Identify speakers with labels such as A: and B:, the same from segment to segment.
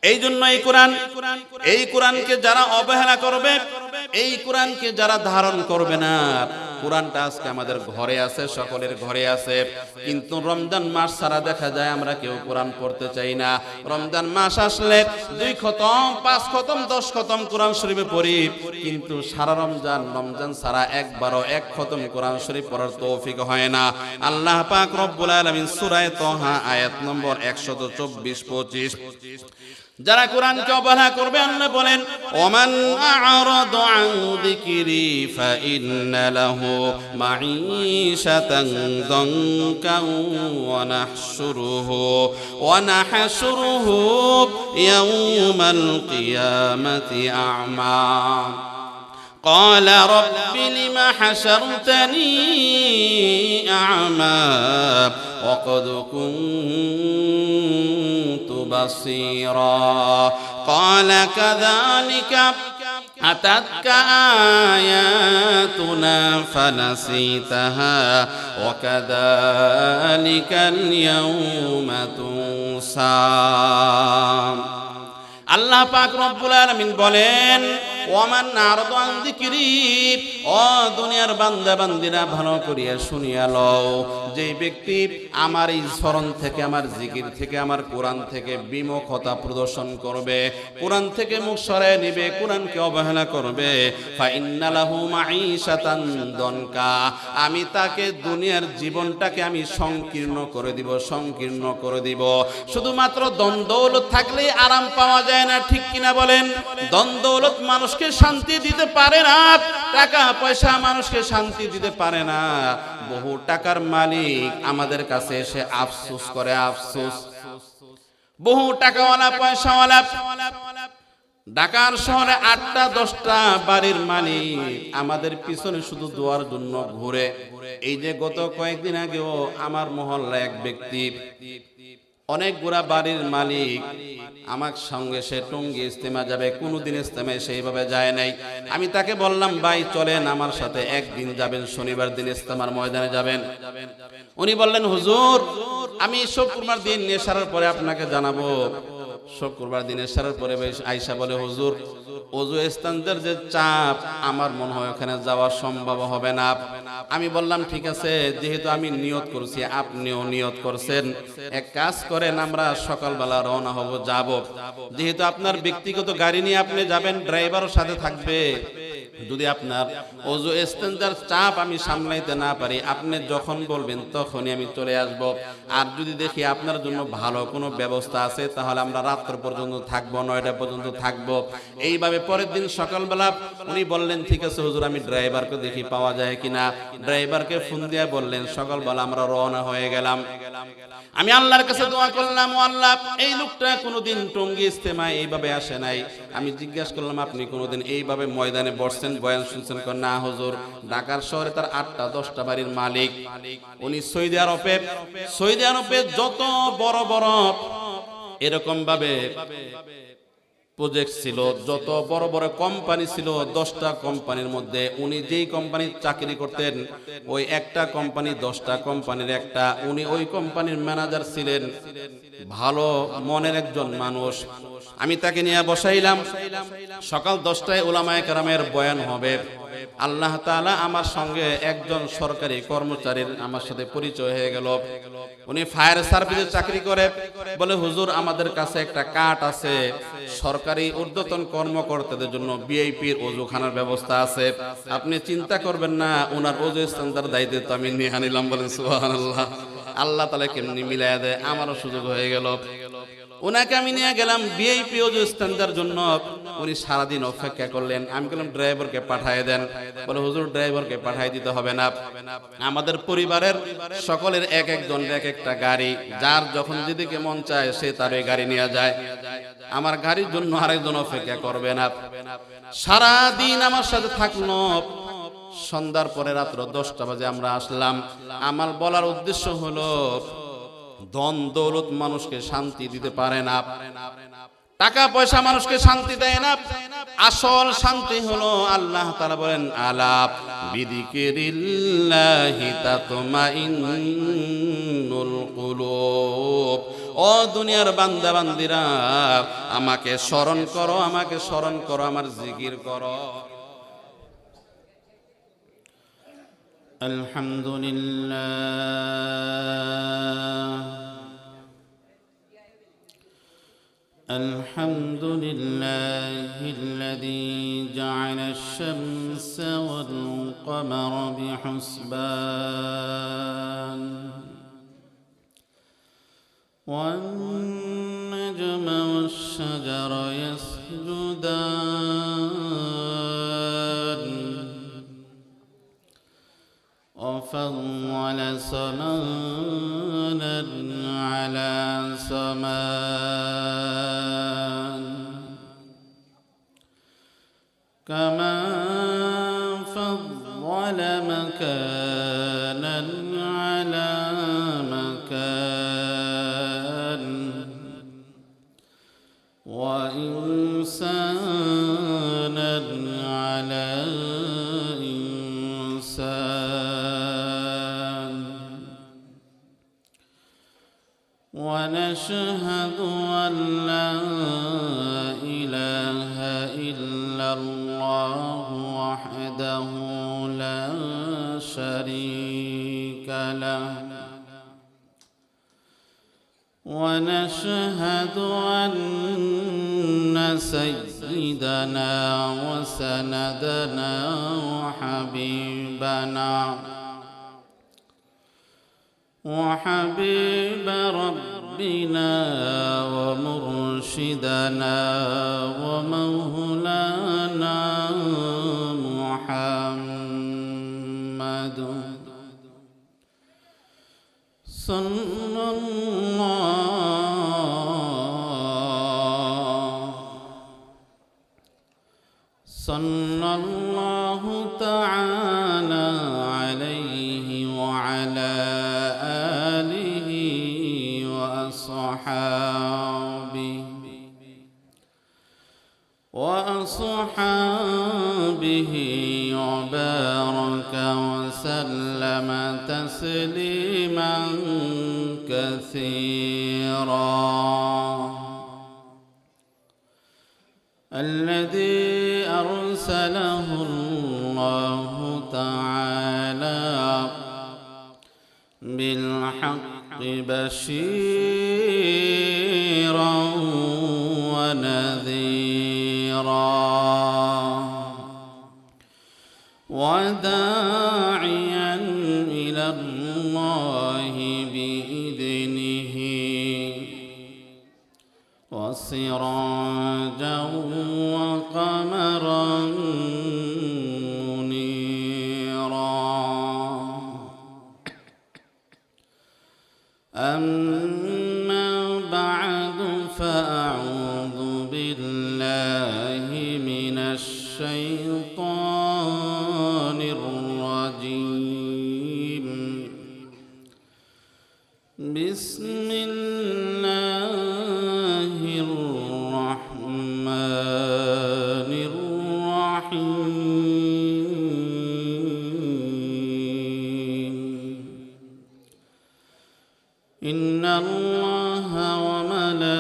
A: এই জন্য এই কোরআনকে যারা অবহেলা করবে, এই কোরআনকে যারা ধারণ করবে না, কোরআনটা আজকে আমাদের ঘরে আছে, সকলের ঘরে আছে, কিন্তু রমজান মাস ছাড়া দেখা যায় আমরা কেউ কোরআন পড়তে চাই না। রমজান মাস আসলে 2 খতম 5 খতম 10 খতম কোরআন শরীফে পড়ি, কিন্তু সারা রমজান ছাড়া একবারও 1 খতম কোরআন শরীফ পড়ার তৌফিক হয় না। আল্লাহ পাক রব্বুল আলামিন সূরা তাহা আয়াত নম্বর 124-25 যারা কোরআনকে অবহেলা করবে আল্লাহ বলেন, ওমান আ'রাদু আন যিকরি ফাইন্না লাহু মাঈশাতান দানকান ওয়া নাহশুরুহু ইয়াওমাল কিয়ামাতি আ'মা قال رب لم حشرتني أعمى وقد كنت بصيرا قال كذلك أتتك آياتنا فنسيتها وكذلك اليوم تنسى আল্লাহ পাক রব্বুল আলামিন বলেন, ওমান আ'রাদা আন যিকরি, ও দুনিয়ার বান্দা বান্দিরা ভালো করিয়া শুনিয়া লও, যে ব্যক্তি আমার এই স্মরণ থেকে, আমার জিকির থেকে, আমার কোরআন থেকে বিমুখতা প্রদর্শন করবে, কোরআন থেকে মুখ সরায় নেবে, কোরআনকে অবহেলা করবে, ফাইন্না লাহু মাঈশাতান দনকা, আমি তাকে দুনিয়ার জীবনটাকে আমি সংকীর্ণ করে দিব। শুধুমাত্র ধন দৌলত থাকলেই আরাম পাওয়া যায় না, ঠিক কিনা বলেন? ধন দৌলত মানুষকে শান্তি দিতে পারে না, টাকা পয়সা মানুষকে শান্তি দিতে পারে না। বহু টাকার মালিক আমাদের কাছে এসে আফসোস করে, বহু টাকাওয়ালা পয়সাওয়ালা ঢাকার শহরে 8টা 10টা বাড়ির মালিক আমাদের পিছনে শুধু দোয়ার জন্য ঘুরে। এই যে গত কয়েকদিন আগেও আমার মহল্লায় এক ব্যক্তি, অনেকগুলা বাড়ির মালিক, আমার সঙ্গে সে টঙ্গী ইজতেমা যাবে, কোনোদিন ইজতেমায় সেইভাবে যায় নাই। আমি তাকে বললাম, ভাই চলেন আমার সাথে, একদিন যাবেন, শনিবার দিন ইজতেমার ময়দানে যাবেন। উনি বললেন, হুজুর আমি শুক্রবার দিন নেশার পরে আপনাকে জানাবো। শুক্রবার দিনের সারার পরে আয়েশা বলে, হুজুর ওযু ইস্তেঞ্জার যে চাপ, আমার মনে হয় ওখানে যাওয়া সম্ভব হবে না। আমি বললাম, ঠিক আছে, যেহেতু আমি নিয়ত করছি, আপনিও নিয়ত করছেন, এক কাজ করেন, আমরা সকালবেলা রওনা হব, যাব। যেহেতু আপনার ব্যক্তিগত গাড়ি নিয়ে আপনি যাবেন, ড্রাইভারও সাথে থাকবে, যদি আপনার ওযু ইস্তেঞ্জার চাপ আমি সামলাইতে না পারি, আপনি যখন বলবেন তখনই আমি চলে আসব। আর যদি দেখি আপনার জন্য ভালো কোনো ব্যবস্থা আছে, তাহলে আমরা রাত্র পর্যন্ত থাকবো, 9টা পর্যন্ত থাকবো। এইভাবে পরের দিন সকালবেলা উনি বললেন, ঠিক আছে হুজুর, আমি ড্রাইভারকে দেখি পাওয়া যায় কিনা। ড্রাইভারকে ফোন দিয়ে বললেন, সকালবেলা আমরা রওনা হয়ে গেলাম। আমি আল্লাহর কাছে দোয়া করলাম, ও আল্লাহ, এই লোকটা কোনোদিন টঙ্গী ইজতেমায় এইভাবে আসে নাই। আমি জিজ্ঞাসা করলাম, আপনি কোনোদিন এইভাবে ময়দানে বসছেন, বয়ান শুনছেন? না হুজুর। ঢাকার শহরে তার 8টা 10টা বাড়ির মালিক। উনি সৌদি আরবে যত বড় বড় এরকম ভাবে প্রজেক্ট ছিল, যত বড় বড় কোম্পানি ছিল, 10টা কোম্পানির মধ্যে উনি যেই কোম্পানির চাকরি করতেন, ওই একটা কোম্পানি 10টা কোম্পানির একটা, উনি ওই কোম্পানির ম্যানেজার ছিলেন। ভালো মনের একজন মানুষ। আমি তাকে নিয়ে বসাইলাম, সকাল 10টায় উলামায়ে কেরামের বয়ান হবে। আল্লাহ তাআলা আমার সঙ্গে একজন সরকারি কর্মচারীর আমার সাথে পরিচয় হয়ে গেল। উনি ফায়ার সার্ভিসে চাকরি করে। বলে, হুজুর আমাদের কাছে একটা কার্ড আছে, সরকারি ঊর্ধ্বতন কর্মকর্তাদের জন্য ভিআইপির ওযুখানার ব্যবস্থা আছে, আপনি চিন্তা করবেন না, ওনার ওযু ইস্তেঞ্জার দায়িত্ব তো আমি নিয়ে নিলাম। বলেন সুবহানাল্লাহ। আল্লাহ তাআলা কেমনি মিলায়া দেয়, আমারও সুযোগ হয়ে গেল। ওনাকে আমি নিয়ে গেলাম ভিআইপি ওযু ইস্তেঞ্জার জন্য। উনি সারাদিন অপেক্ষা করলেন। আমি বললাম, ড্রাইভারকে পাঠিয়ে দেন। বলে, হুজুর ড্রাইভারকে পাঠিয়ে দিতে হবে না, আমাদের পরিবারের সকলের এক একজনের এক একটা গাড়ি, যার যখন যেদিকে মন চায় সে তার ওই গাড়ি নিয়ে যায়, আমার গাড়ির জন্য আরেকজন অপেক্ষা করবে না। সারাদিন আমার সাথে থাকলো। সন্ধ্যার পরে রাত্র 10টা বাজে আমরা আসলাম। আমার বলার উদ্দেশ্য হলো, ধন দৌলত মানুষকে শান্তি দিতে পারে না, টাকা পয়সা মানুষকে শান্তি দেয় না। আসল শান্তি হলো, আল্লাহ তাআলা বলেন, আলা বিযিকিরিল্লাহি তাতমাইন্নুল কুলুব, ও ও দুনিয়ার বান্দা বান্দিরা, আমাকে স্মরণ করো, আমাকে স্মরণ করো, আমার জিকির করো।
B: الحمد لله الذي جعل الشمس والقمر بحسبان والنجم والشجر يسجدان وفضل سمانا على سمان كما فضل مكانا على مكان وإنسانا على إنسان ونشهد أن لا إله إلا الله وحده لا شريك له ونشهد أن سيدنا وسندنا وحبيب ربنا ومرشدنا ومولانا محمد صلى الله تعالى عليه وعلى آله وأصحابه وبارك وسلم تسليما كثيرا. الذي أرسله الله تعالى بالحق بشيرا ونذيرا وداعيا إلى الله بإذنه وسراجا وقمرا منيرا. أما بعد فأعوذ بالله من الشيطان الرجيم. بسم الله الرحمن الرحيم. إن الله وملائكته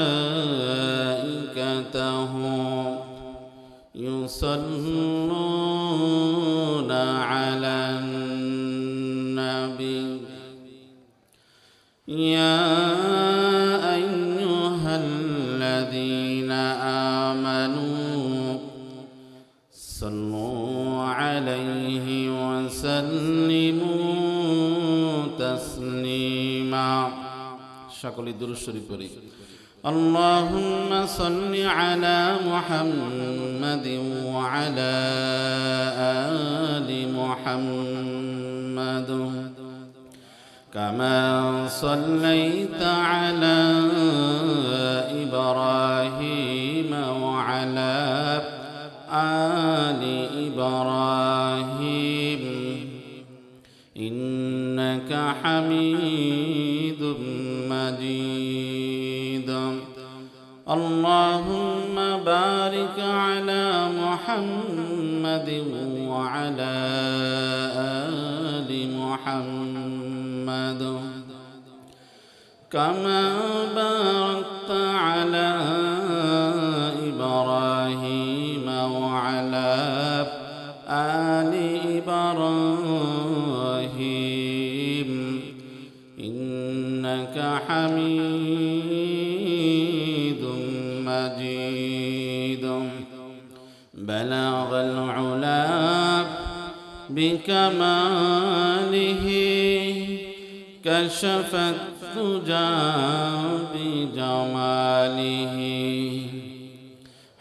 B: يصلون على النبي يا أيها الذين آمنوا صلوا عليه وسلموا تسليما. সকলে দুরূদ শরীফ পড়ি। اللهم صل على محمد وعلى آل محمد كما صليت على إبراهيم وعلى آل إبراهيم إنك حميد مجيد. اللهم بارك على محمد وعلى آل محمد كما باركت على إبراهيم وعلى آل إبراهيم إنك حميد مجيد بلغ العلا بكماله كشف الدجى بجماله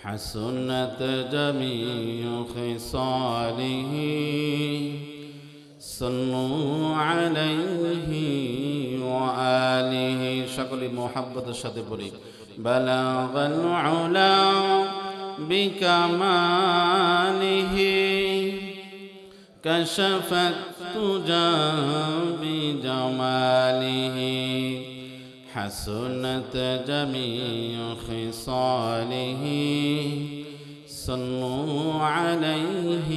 B: حسنت جميع خصاله صلوا عليه وآله সকলে মোহাব্বতের সাথে বলি بلغ العلا بكماله كشف الدجى بجماله حسنت جميع خصاله صلوا عليه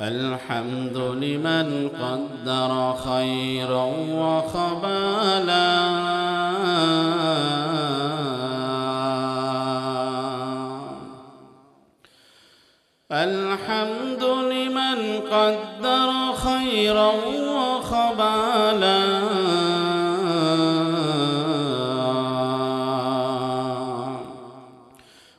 B: الحمد لمن قدر خيرا وخبالا الحمد لمن قدر خيرا وخبالا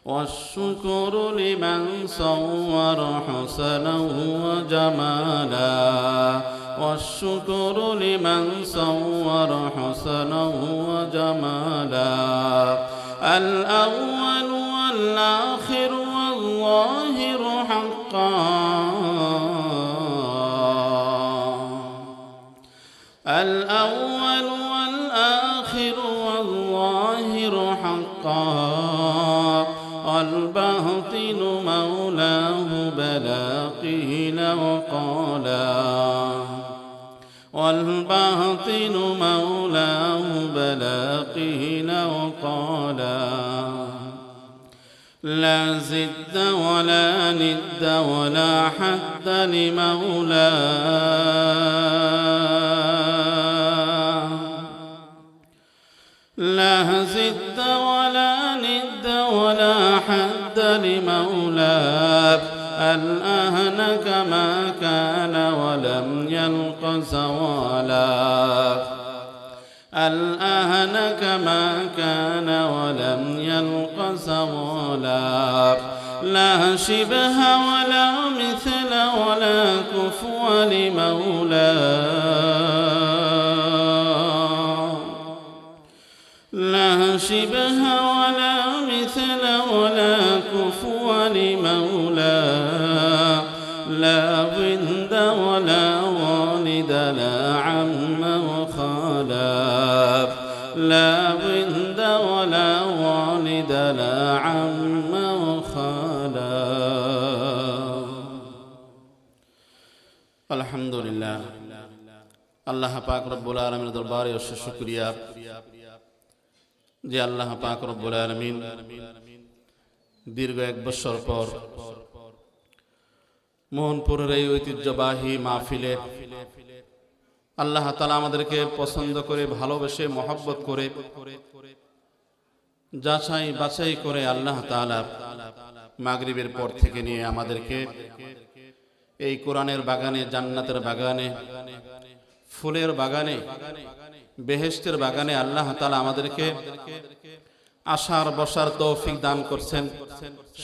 B: والشكر لمن صور حسنا وجمالا والشكر لمن صور حسنا وجمالا الأول والآخر والظاهر حقا الأول والآخر والظاهر حقا الباطن مولاه بلا قيل وقالا والباطن مولاه بلا قيل وقالا لا زد ولا ند ولا حد لمولاه لا زد ولا ند ولا حد لمولاه الآن كما كان ولم يلق زوالا الآن كما كان ولم يلق زوالا لا شبه ولا مثل ولا كفو لمولاه لا شبه ولا مثل ولا كفو لمولاه لا ضد ولا والد لا عم وخالا لا ضد ولا والد لا عم وخالا الحمد لله আল্লাহ পাক রব্বুল আলামিনের দরবারে অশেষ শুকরিয়া যে আল্লাহ পাক রব্বুল আলামিন দীর্ঘ এক বছর পর মোহনপুরের এই ঐতিহ্যবাহী মাহফিলে আল্লাহ তাআলা আমাদেরকে পছন্দ করে ভালোবেসে মহব্বত করে যাচাই বাছাই করে আল্লাহ তাআলা মাগরিবের পর থেকে নিয়ে আমাদেরকে এই কোরআনের বাগানে জান্নাতের বাগানে ফুলের বাগানে বেহেশতের বাগানে আল্লাহ তাআলা আমাদেরকে আসার বসার তৌফিক দান করছেন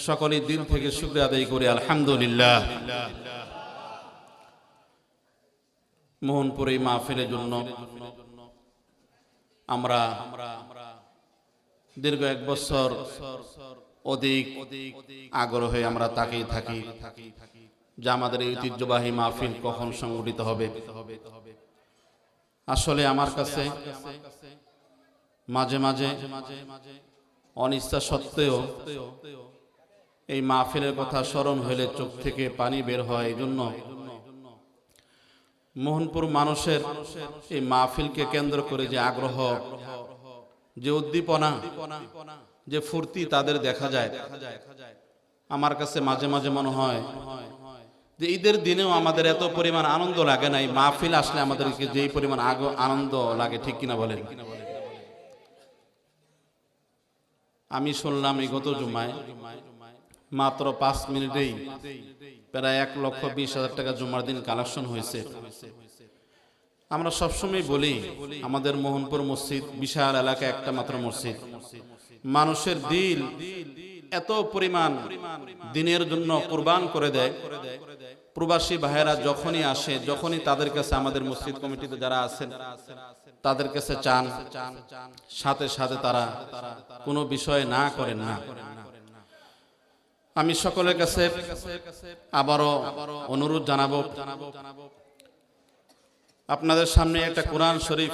B: সকলেই দিল থেকে শুকরিয়া আদায় করি আলহামদুলিল্লাহ মোহনপুর এই মাহফিলের জন্য আমরা দীর্ঘ এক বছর অধিক আগ্রহে আমরা তাকিয়ে থাকি যে আমাদের এই ঐতিহ্যবাহী মাহফিল কখন সংগঠিত হবে আসলে আমার কাছে মাঝে মাঝে অনিচ্ছা সত্ত্বেও এই মাহফিলের কথা স্মরণ হইলে চোখ থেকে পানি বের হয় এই জন্য মোহনপুর মানুষের এই মাহফিলকে কেন্দ্র করে যে আগ্রহ যে উদ্দীপনা যে ফুর্তি তাদের দেখা যায় আমার কাছে মাঝে মাঝে মনে হয় যে ঈদের দিনেও আমাদের এত পরিমাণ আনন্দ লাগে না, এই মাহফিল আসলে আমাদেরকে যেই পরিমাণ আনন্দ লাগে, ঠিক কিনা বলেন? আমি শুনলাম এই গত জুমায় মাত্র 5 মিনিটেই প্রায় 1,20,000 টাকা জুমার দিন কালেকশন হয়েছে। আমরা সবসময় বলি আমাদের মোহনপুর মসজিদ বিশাল এলাকা, একটা মাত্র মসজিদ, মানুষের দিল এত পরিমাণ দিনের জন্য কুরবান করে দেয়। প্রবাসী ভাইয়েরা যখনই আসে, যখনই তাদের কাছে আমাদের মসজিদ কমিটিতে যারা আছেন তাদের কাছে চান, সাথে সাথে তারা কোনো বিষয় না করেন না। আমি সকলের কাছে আবারও অনুরোধ জানাবো, আপনাদের সামনে একটা কোরআন শরীফ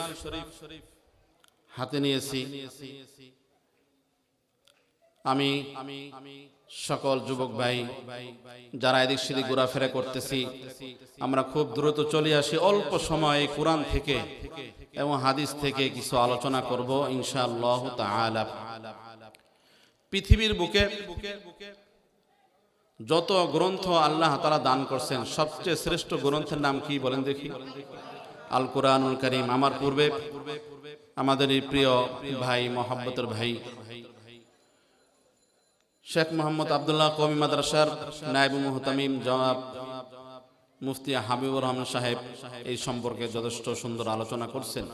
B: হাতে নিয়েছি। আমি সকল যুবক ভাই যারা এদিক সেদিক ঘোরাফেরা করতেছি, আমরা খুব দ্রুত চলে আসি, অল্প সময়ে কোরআন থেকে এবং হাদিস থেকে কিছু আলোচনা করব ইনশাআল্লাহ তাআলা। পৃথিবীর বুকে যত গ্রন্থ আল্লাহ তাআলা দান করছেন, সবচেয়ে শ্রেষ্ঠ গ্রন্থের নাম কি বলেন দেখি? আল কোরআনুল কারীম। আমার পূর্বে আমাদের এই প্রিয় ভাই, মহব্বতের ভাই শেখ মোহাম্মদ আব্দুল্লাহ কওমি মাদ্রাসার নায়েব মুহতামিম জনাব মুফতি হাবিবুর রহমান সাহেব এই সম্পর্কে যথেষ্ট সুন্দর আলোচনা করছেন।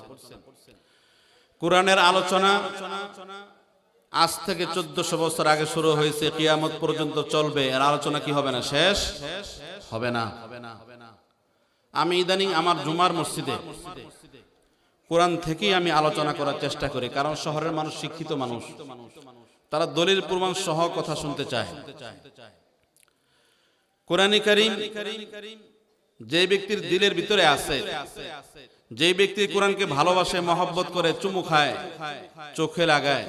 B: কোরআনের আলোচনা আজ থেকে 1400 বছর আগে শুরু হয়েছে, কিয়ামত পর্যন্ত চলবে। এর আলোচনা কি হবে না? শেষ হবে না। আমি ইদানিং আমার জুমার মসজিদে কোরআন থেকেই আমি আলোচনা করার চেষ্টা করি, কারণ শহরের মানুষ শিক্ষিত মানুষ, তারা দলিল প্রমাণ সহ কথা শুনতে চায়। কোরআন কারীম যে ব্যক্তির দিলের ভিতরে আছে, যে ব্যক্তি কোরআনকে ভালোবাসে, মহব্বত করে, চুমু খায়, চোখে লাগায়,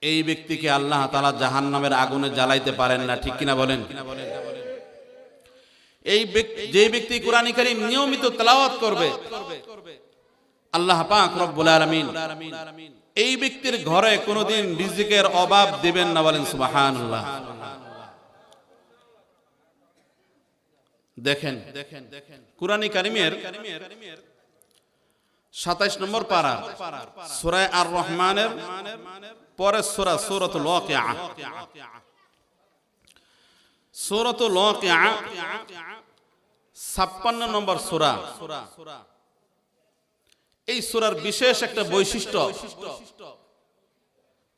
B: এই ব্যক্তিকে আল্লাহ তাআলা জাহান্নামের আগুনে জ্বালাইতে পারেন না, ঠিক কিনা বলেন? এই যে ব্যক্তি কোরআন কারীম নিয়মিত তেলাওয়াত করবে, আল্লাহ পাক রব্বুল আলামিন এই ব্যক্তির ঘরে কোনোদিন রিজিকের অভাব দিবেন না, বলেন সুবহানাল্লাহ। দেখেন কোরআন কারীমের 27 নম্বর পারা সূরা আর রহমানের পরের সূরা সূরাতুল ওয়াকিয়া। সূরাতুল ওয়াকিয়া 56 নম্বর সূরা। এই সূরার বিশেষ একটা বৈশিষ্ট্য,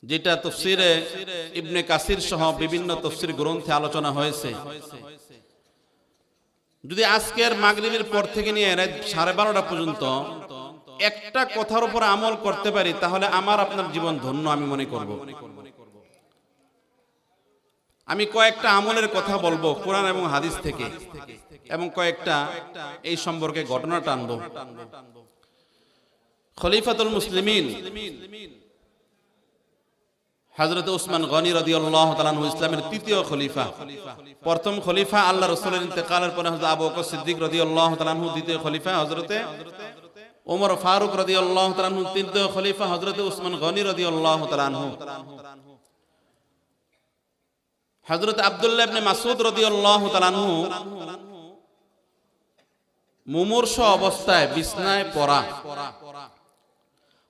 B: যেটা তাফসীরে ইবনে কাসির সহ বিভিন্ন তাফসীর গ্রন্থে আলোচনা হয়েছে। যদি আজকের মাগরিবের পর থেকে নিয়ে রাত 12:30 পর্যন্ত একটা কথার উপর আমল করতে পারি, তাহলে আমার আপনার জীবন ধন্য আমি মনে করব। আমি কয়েকটা আমলের কথা বলবো কোরআন এবং হাদিস থেকে, এবং কয়েকটা এই সম্পর্কে ঘটনা টানবো। খলিফাতুল মুসলিমিন হযরত উসমান গনি রাদিয়াল্লাহু তাআলা আনহু ইসলামের তৃতীয় খলিফা। প্রথম খলিফা আল্লাহ রাসূলের ইন্তেকালের পরে হযরত আবু বকর সিদ্দিক রাদিয়াল্লাহু তাআলা আনহু, দ্বিতীয় খলিফা হযরত ওমর ফারুক রাদিয়াল্লাহু তাআলা আনহু, তৃতীয় খলিফা হযরত উসমান গনি রাদিয়াল্লাহু তাআলা আনহু। হযরত আব্দুল্লাহ ইবনে মাসউদ রাদিয়াল্লাহু তাআলা আনহু মুমূর্ষ অবস্থায় বিছনায় পড়া।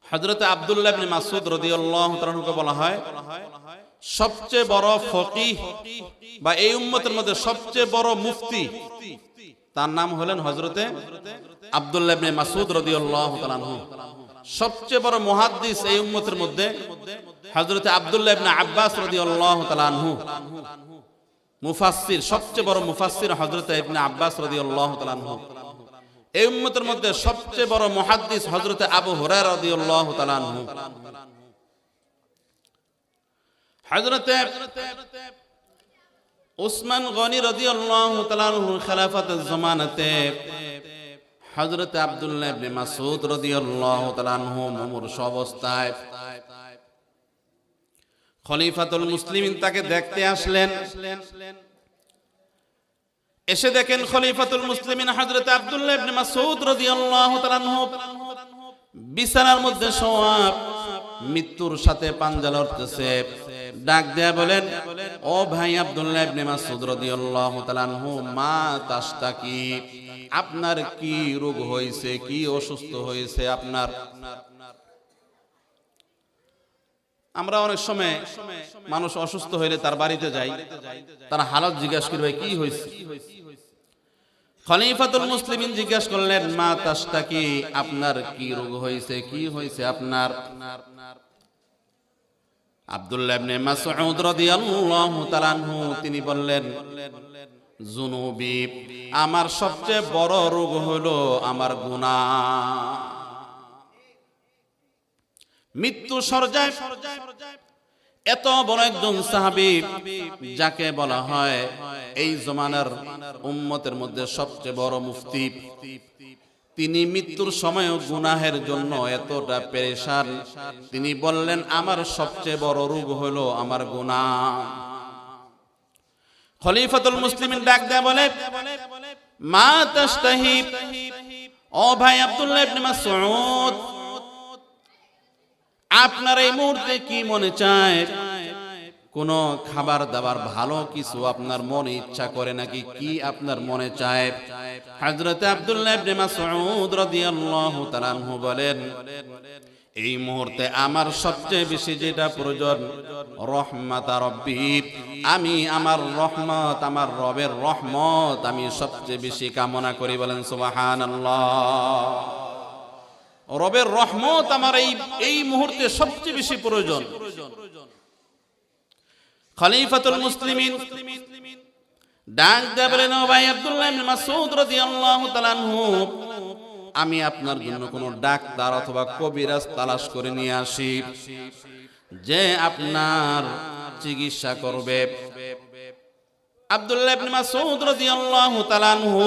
B: হযরত আব্দুল্লাহ ইবনে মাসউদ রাদিয়াল্লাহু তাআলা আনহুকে বলা হয় সবচেয়ে বড় ফকিহ, বা এই উম্মতের মধ্যে সবচেয়ে বড় মুফতি। তার নাম হলেন হযরতে আব্দুল্লাহ ইবনে মাসউদ রাদিয়াল্লাহু তাআলা আনহু। সবচেয়ে বড় মুহাদ্দিস এই উম্মতের মধ্যে হযরতে আব্দুল্লাহ ইবনে আব্বাস রাদিয়াল্লাহু তাআলা আনহু। মুফাসসির, সবচেয়ে বড় মুফাসসির হযরতে ইবনে আব্বাস রাদিয়াল্লাহু তাআলা আনহু। এই উম্মতের মধ্যে সবচেয়ে বড় মুহাদ্দিস হযরতে আবু হুরায়রা রাদিয়াল্লাহু তাআলা আনহু। হযরতে উসমান গনি রাদিয়াল্লাহু তাআলা আনহুর খেলাফতের জামানাতে হযরতে আব্দুল্লাহ ইবনে মাসউদ রাদিয়াল্লাহু তাআলা আনহু মুমূর্ষ অবস্থায় খলিফাতুল মুসলিমিন তাকে দেখতে আসলেন। এসে দেখেন খলিফাতুল মুসলিমিন হযরত আব্দুল্লাহ ইবনে মাসউদ রাদিয়াল্লাহু তাআলা আনহু বিছানার মধ্যে শোয়া, মৃত্যুর সাথে পাঞ্জা লড়তেছে।
A: ডাক দেয়া বলেন, ও ভাই আব্দুল্লাহ ইবনে মাসউদ রাদিয়াল্লাহু তাআলা আনহু, মা তাশতাকি, আপনার কি রোগ হয়েছে, কি অসুস্থ হয়েছে আপনার? আমরা অনেক সময় মানুষ অসুস্থ হইলে তার বাড়িতে যাই, তার হালত জিজ্ঞাসা করি, ভাই কি হয়েছে? খলিফাতুল মুসলিমিন জিজ্ঞাসা করলেন, মা তাশতাকি, আপনার কি রোগ হয়েছে, কি হয়েছে আপনার? আব্দুল্লাহ ইবনে মাসউদ রাদিয়াল্লাহু তাআলা আনহু তিনি বললেন, যুনুবি, আমার সবচেয়ে বড় রোগ হলো আমার গুনাহ। মৃত্যু সরজায় এত বড় একজন সাহাবী, যাকে বলা হয় এই জমানার উম্মতের মধ্যে সবচেয়ে বড় মুফতি, তিনি মৃত্যুর সময়ও গুনাহের জন্য এতটা পেরেশান, তিনি বললেন আমার সবচেয়ে বড় রোগ হলো আমার গুনাহ। খলিফাতুল মুসলিমিন ডাক দেয়া বলে, মা তাশতাহি, ও ভাই আব্দুল্লাহ ইবনে মাসউদ, আপনার এই মুহূর্তে কি মনে চায়? কোন খাবার দাবার ভালো কিছু আপনার মনে ইচ্ছা করে নাকি? কি আপনার মনে চায়? হযরত আব্দুল্লাহ ইবনে মাসউদ রাদিয়াল্লাহু তাআলা আনহু বলেন, এই মুহূর্তে আমার সবচেয়ে বেশি যেটা প্রয়োজন, রহমাত রাব্বি, আমি আমার রহমত, আমার রবের রহমত আমি সবচেয়ে বেশি কামনা করি। বলেন সুবহানাল্লাহ। রবের রহমত আমার এই মুহূর্তে সবচেয়ে বেশি প্রয়োজন। খলিফাতুল মুসলিমিন ডাক দিয়ে বলেন, ও ভাই আব্দুল্লাহ ইবনে মাসউদ রাদিয়াল্লাহু তাআলা আনহু, আমি আপনার জন্য কোন ডাক্তার অথবা কবিরাজ তালাশ করে নিয়ে আসি, যে আপনার চিকিৎসা করবে। আব্দুল্লাহ ইবনে মাসউদ রাদিয়াল্লাহু তাআলা আনহু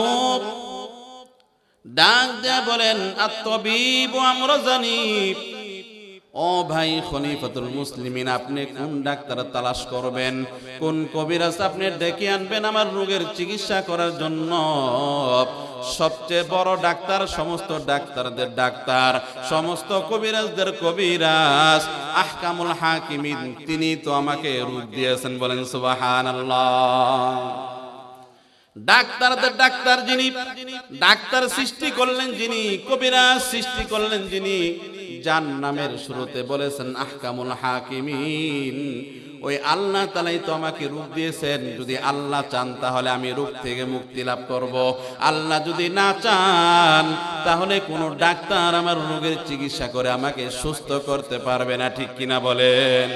A: ডাক দিয়ে বলেন, আত-তাবিবু আমরাজানি, ও ভাই খলিফাতুল মুসলিমিন, আপনি কোন ডাক্তার তালাশ করবেন, কোন কবিরাজ আপনি ডেকে আনবেন আমার রোগের চিকিৎসা করার জন্য? সবচেয়ে বড় ডাক্তার, সমস্ত ডাক্তারদের ডাক্তার, সমস্ত কবিরাজদের কবিরাজ, আহকামুল হাকিমিন, তিনি তো আমাকে রোগ দিয়েছেন। বলেন সুবহানাল্লাহ। ডাক্তারদের ডাক্তার যিনি, ডাক্তার সৃষ্টি করলেন যিনি, কবিরাজ সৃষ্টি করলেন যিনি, যার নামের শুরুতে বলেছেন আহকামুল হাকিমিন, ওই আল্লাহ তাআলাই তো আমাকে রোগ দিয়েছেন। যদি আল্লাহ চান তাহলে আমি রোগ থেকে মুক্তি লাভ করব, আল্লাহ যদি না চান তাহলে কোনো ডাক্তার আমার রোগের চিকিৎসা করে আমাকে সুস্থ করতে পারবে না। ঠিক কিনা বলেন?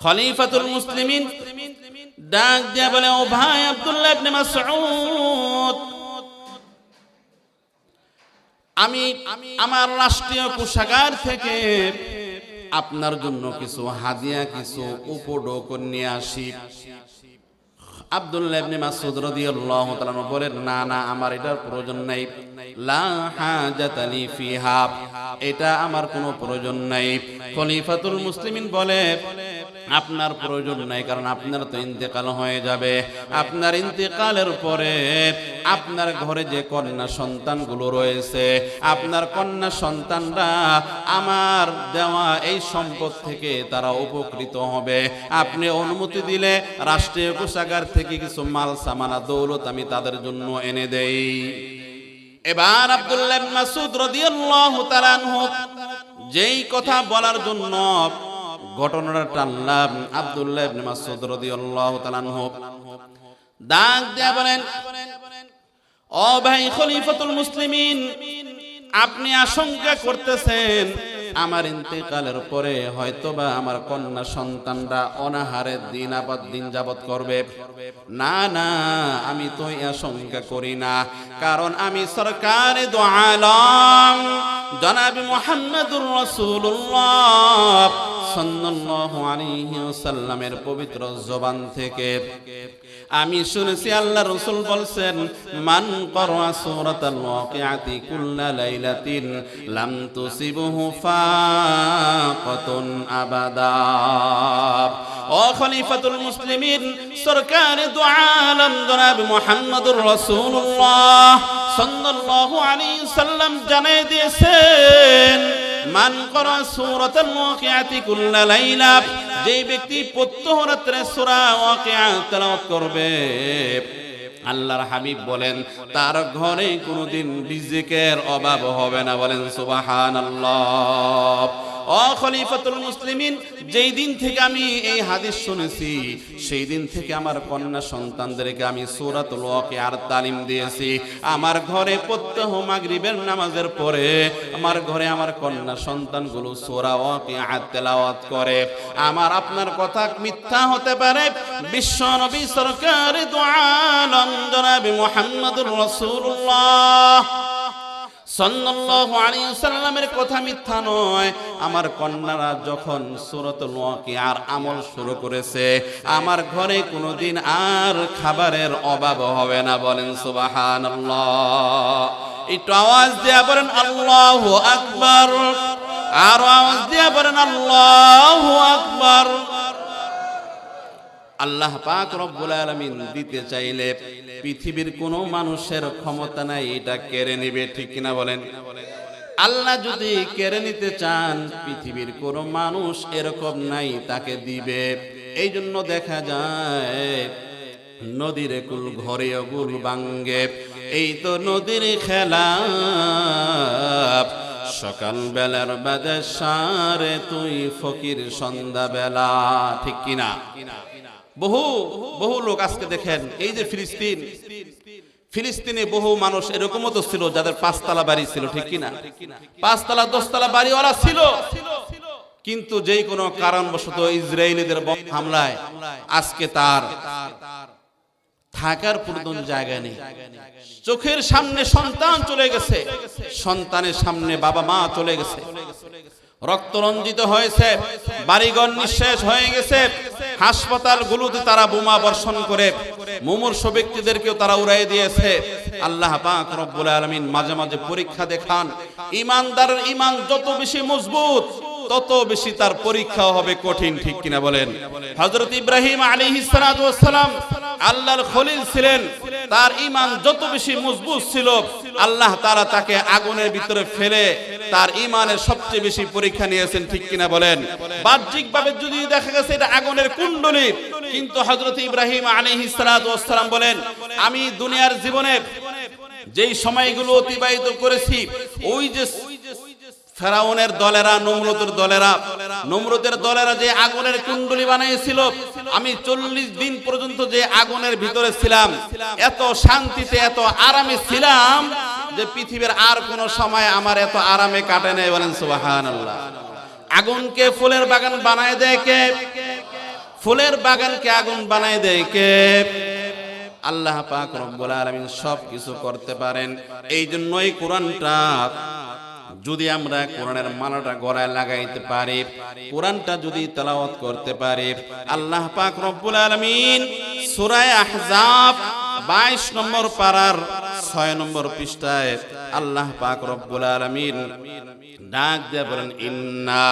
A: খলিফাতুল মুসলিমিন ডাক দিয়া বলে, ও ভাই আব্দুল্লাহ ইবনে মাসউদ, আমি আমার রাষ্ট্রীয় কোষাগার থেকে আপনার জন্য কিছু হাদিয়া, কিছু উপঢৌক নিয়ে আসি। আব্দুল্লাহ ইবনে মাসউদ রাদিয়াল্লাহু তাআলা বলেন, না না, আমার এটার প্রয়োজন নাই। লা হাজাতা লি ফিহা, এটা আমার কোনো প্রয়োজন নাই। খলিফাতুল মুসলিমিন বলে, আপনার প্রয়োজন নাই, কারণ আপনার তো ইন্তেকাল হয়ে যাবে। আপনার ইন্তেকালের পরে আপনার ঘরে যে কন্যা সন্তানগুলো রয়েছে, আপনার কন্যা সন্তানরা আমার দেওয়া এই সম্পদ থেকে তারা উপকৃত হবে। আপনি অনুমতি দিলে রাষ্ট্রীয় কোষাগার থেকে কিছু মাল সামানা দৌলত আমি তাদের জন্য এনে দেই। এবার আব্দুল্লাহ ইবনে মাসউদ রাদিয়াল্লাহু তাআলা আনহু যেই কথা বলার জন্য ঘটনাটা টানলাম, আব্দুল্লাহ ইবনে মাসউদ রাদিয়াল্লাহু তাআলা আনহু ডাক দিয়ে বলেন, ও ভাই খলিফাতুল মুসলিমিন, আপনি আশঙ্কা করতেছেন আমার ইন্তেকালের পরে হয়তোবা আমার কন্যা সন্তানরা অনাহারে দিন যাবত করবে। না না, আমি তো এই আশঙ্কা করি না, কারণ আমি সরকারে দু আলম জনাব মুহাম্মদুর রাসূলুল্লাহ সাল্লাল্লাহু আলাইহি ওয়াসাল্লামের পবিত্র জবান থেকে আমি শুনেছি আল্লাহ রাসূল বলছেন, মান ক্বারা সূরাতাল ওয়াকিআতি কুল্লা লাইলাতিন লাম তুসিবহু ফাকাতুন আবাদা। ও খলিফাতুল মুসলিমিন, সরকারে দু আলম জনাব মুহাম্মদুর রাসূলুল্লাহ সাল্লাল্লাহু আলাইহি ওয়াসাল্লাম জানিয়ে দিয়েছেন, মান ক্বারা সূরাতাল ওয়াকিআতি কুল্লা লাইলা, যেই ব্যক্তি প্রত্যহ রাত্রে সূরা ওয়াকিয়া তেলাওয়াত করবে, আল্লাহর হাবিব বলেন তার ঘরে কোনোদিন রিজিকের অভাব হবে না। বলেন সুবহানাল্লাহ। ও খলিফাতুল মুসলিমিন, যেই দিন থেকে আমি এই হাদিস শুনেছি সেই দিন থেকে আমার কন্যা সন্তানদেরকে আমি সূরাতুল ওয়াকিয়ার তালিম দিয়েছি। আমার ঘরে প্রত্যহ মাগরিবের নামাজের পরে আমার ঘরে আমার কন্যা সন্তানগুলো সূরা ওয়াকিয়া তেলাওয়াত করে। আমার আপনার কথা মিথ্যা হতে পারে, বিশ্ব নবী সরকার দু আলম জনাবে মুহাম্মদুর রাসূলুল্লাহ সাল্লাল্লাহু আলাইহি ওয়াসাল্লামের কথা মিথ্যা নয়। আমার কন্যারা যখন সূরাতুল ওয়াকিয়ার আমল শুরু করেছে, আমার ঘরে কোনোদিন আর খাবারের অভাব হবে না। বলেন সুবহানাল্লাহ। একটু আওয়াজ দিয়ে বলেন আল্লাহু আকবার, আর আওয়াজ দিয়ে বলেন আল্লাহু আকবার। আল্লাহ পাক রব্বুল আলামিন দিতে চাইলে পৃথিবীর কোনো মানুষের ক্ষমতা নাই এটা কেড়ে নেবে, ঠিক কিনা বলেন? আল্লাহ যদি কেড়ে নিতে চান পৃথিবীর কোনো মানুষ এরকম নাই তাকে দিবে। এই জন্য দেখা যায় নদীর কুল ঘরে গুল ভাঙ্গে, এই তো নদীর খেলা। সকাল বেলার বাদে সারে তুই ফকির সন্ধ্যা বেলা, ঠিক কিনা? বহু বহু লোক আজকে দেখেন, এই যে ফিলিস্তিনে বহু মানুষ এরকমও তো ছিল যাদের 5 তলা বাড়ি ছিল, ঠিক কিনা? 5 তলা 10 তলা বাড়িওয়ালা ছিল, কিন্তু যেই কোনো কারণবশত ইসরায়েলিদের বোমা হামলায় আজকে তার থাকার পর্যন্ত জায়গা নেই। চোখের সামনে সন্তান চলে গেছে, সন্তানের সামনে বাবা মা চলে গেছে, রক্ত রঞ্জিত হয়েছে, বাড়িঘর নিঃশেষ হয়ে গেছে। হাসপাতালগুলোতে তারা বোমা বর্ষণ করে মুমূর্ষ ব্যক্তিদেরকেও তারা উড়াই দিয়েছে। আল্লাহ পাক রব্বুল আলামিন মাঝে মাঝে পরীক্ষা দেখান। ইমানদারের ইমান যত বেশি মজবুত তত বেশি তার পরীক্ষা হবে কঠিন, ঠিক কিনা বলেন? হযরত ইব্রাহিম আলাইহিস সালাতু ওয়াস সালাম আল্লাহর খলিল ছিলেন, তার ঈমান যত বেশি মজবুত ছিল আল্লাহ তাআলা তাকে আগুনের ভিতরে ফেলে তার ঈমানের সবচেয়ে বেশি পরীক্ষা নিয়েছেন, ঠিক কিনা বলেন? বাহ্যিকভাবে যদি দেখা গেছে এটা আগুনের কুণ্ডলী, কিন্তু হযরত ইব্রাহিম আলাইহিস সালাতু ওয়াস সালাম বলেন আমি দুনিয়ার জীবনে যেই সময়গুলো অতিবাহিত করেছি, ওই যে ফেরাউনের দলেরা, নমরুদের দলেরা যে আগুনের কুণ্ডলী বানিয়েছিল, আমি 40 দিন পর্যন্ত যে আগুনের ভিতরে ছিলাম, এত শান্তিতে এত আরামে ছিলাম যে পৃথিবীর আর কোন সময় আমার এত আরামে কাটে নাই। বলেন সুবহানাল্লাহ। আগুনকে ফুলের বাগান বানায় দেয় কে? ফুলের বাগানকে আগুন বানায় দেয় কে? আল্লাহ পাক রব্বুল আলামিন সব কিছু করতে পারেন। এই জন্যই কোরআনটা যদি আমরা কোরআনের মালাটা গলায় লাগাইতে পারি, কোরআনটা যদি তেলাওয়াত করতে পারি, আল্লাহ পাক রব্বুল আলামিন সূরা আহজাব 22 নম্বর পারার 6 নম্বর পৃষ্ঠায় আল্লাহ পাক রব্বুল আলামিন ডাক দিয়ে বলেন ইন্না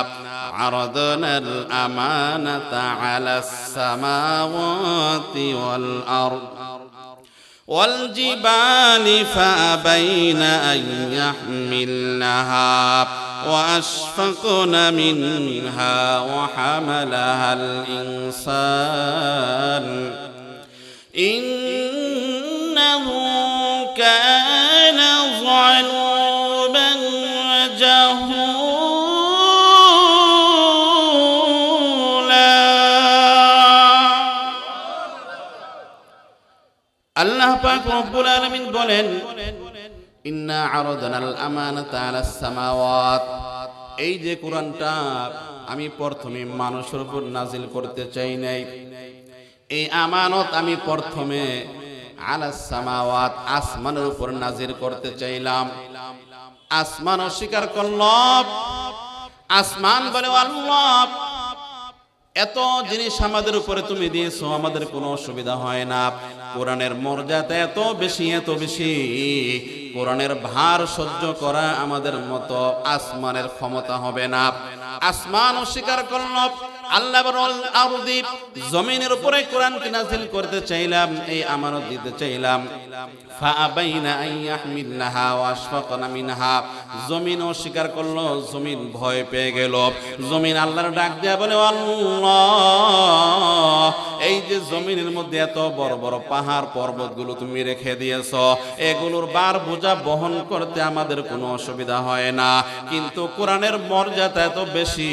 A: আরাদনাল আমানাতা আলাস সামাওয়াতি ওয়াল আরদ والجبال فأبين أن يحملنها وأشفقن منها وحملها الإنسان إنه كان ظلوما جهولا আল্লাহ পাক রব্বুল আলামিন বলেন ইন্না আরাদনাল আমানাতা আলাস সামাওয়াত। এই যে কোরআনটা আমি প্রথমে মানুষের উপর নাজিল করতে চাই নাই, এই আমানত আমি প্রথমে আলাস সামাওয়াত আসমানের উপর নাজিল করতে চাইলাম। আসমান অস্বীকার করল, আসমান বলে আল্লাহ এত জিনিস আমাদের উপরে তুমি দিয়েছো, আমাদের কোনো অসুবিধা হয় না। কোরআনের মর্যাদা এত বেশি, কোরআনের ভার সহ্য করা আমাদের মতো আসমানের ক্ষমতা হবে না। আসমান অস্বীকার করল। আল্লাহ বলেন আরদি, জমিনের উপরে কোরআনকে নাযিল করতে চাইলাম, এই আমানত দিতে চাইলাম। ফাআবাইনা আন ইয়াহমিলনাহা ওয়া আশফাকনা মিনহা, জমিন অস্বীকার করলো, জমিন ভয় পেয়ে গেল। জমিন আল্লাহর ডাক দেয়া বলে, আল্লাহ, এই যে জমিনের মধ্যে এত বড় বড় পাহাড় পর্বতগুলো তুমি রেখে দিয়েছো, এগুলোর বার বোঝা বহন করতে আমাদের কোনো অসুবিধা হয় না, কিন্তু কোরআনের মর্যাদা এত বেশি,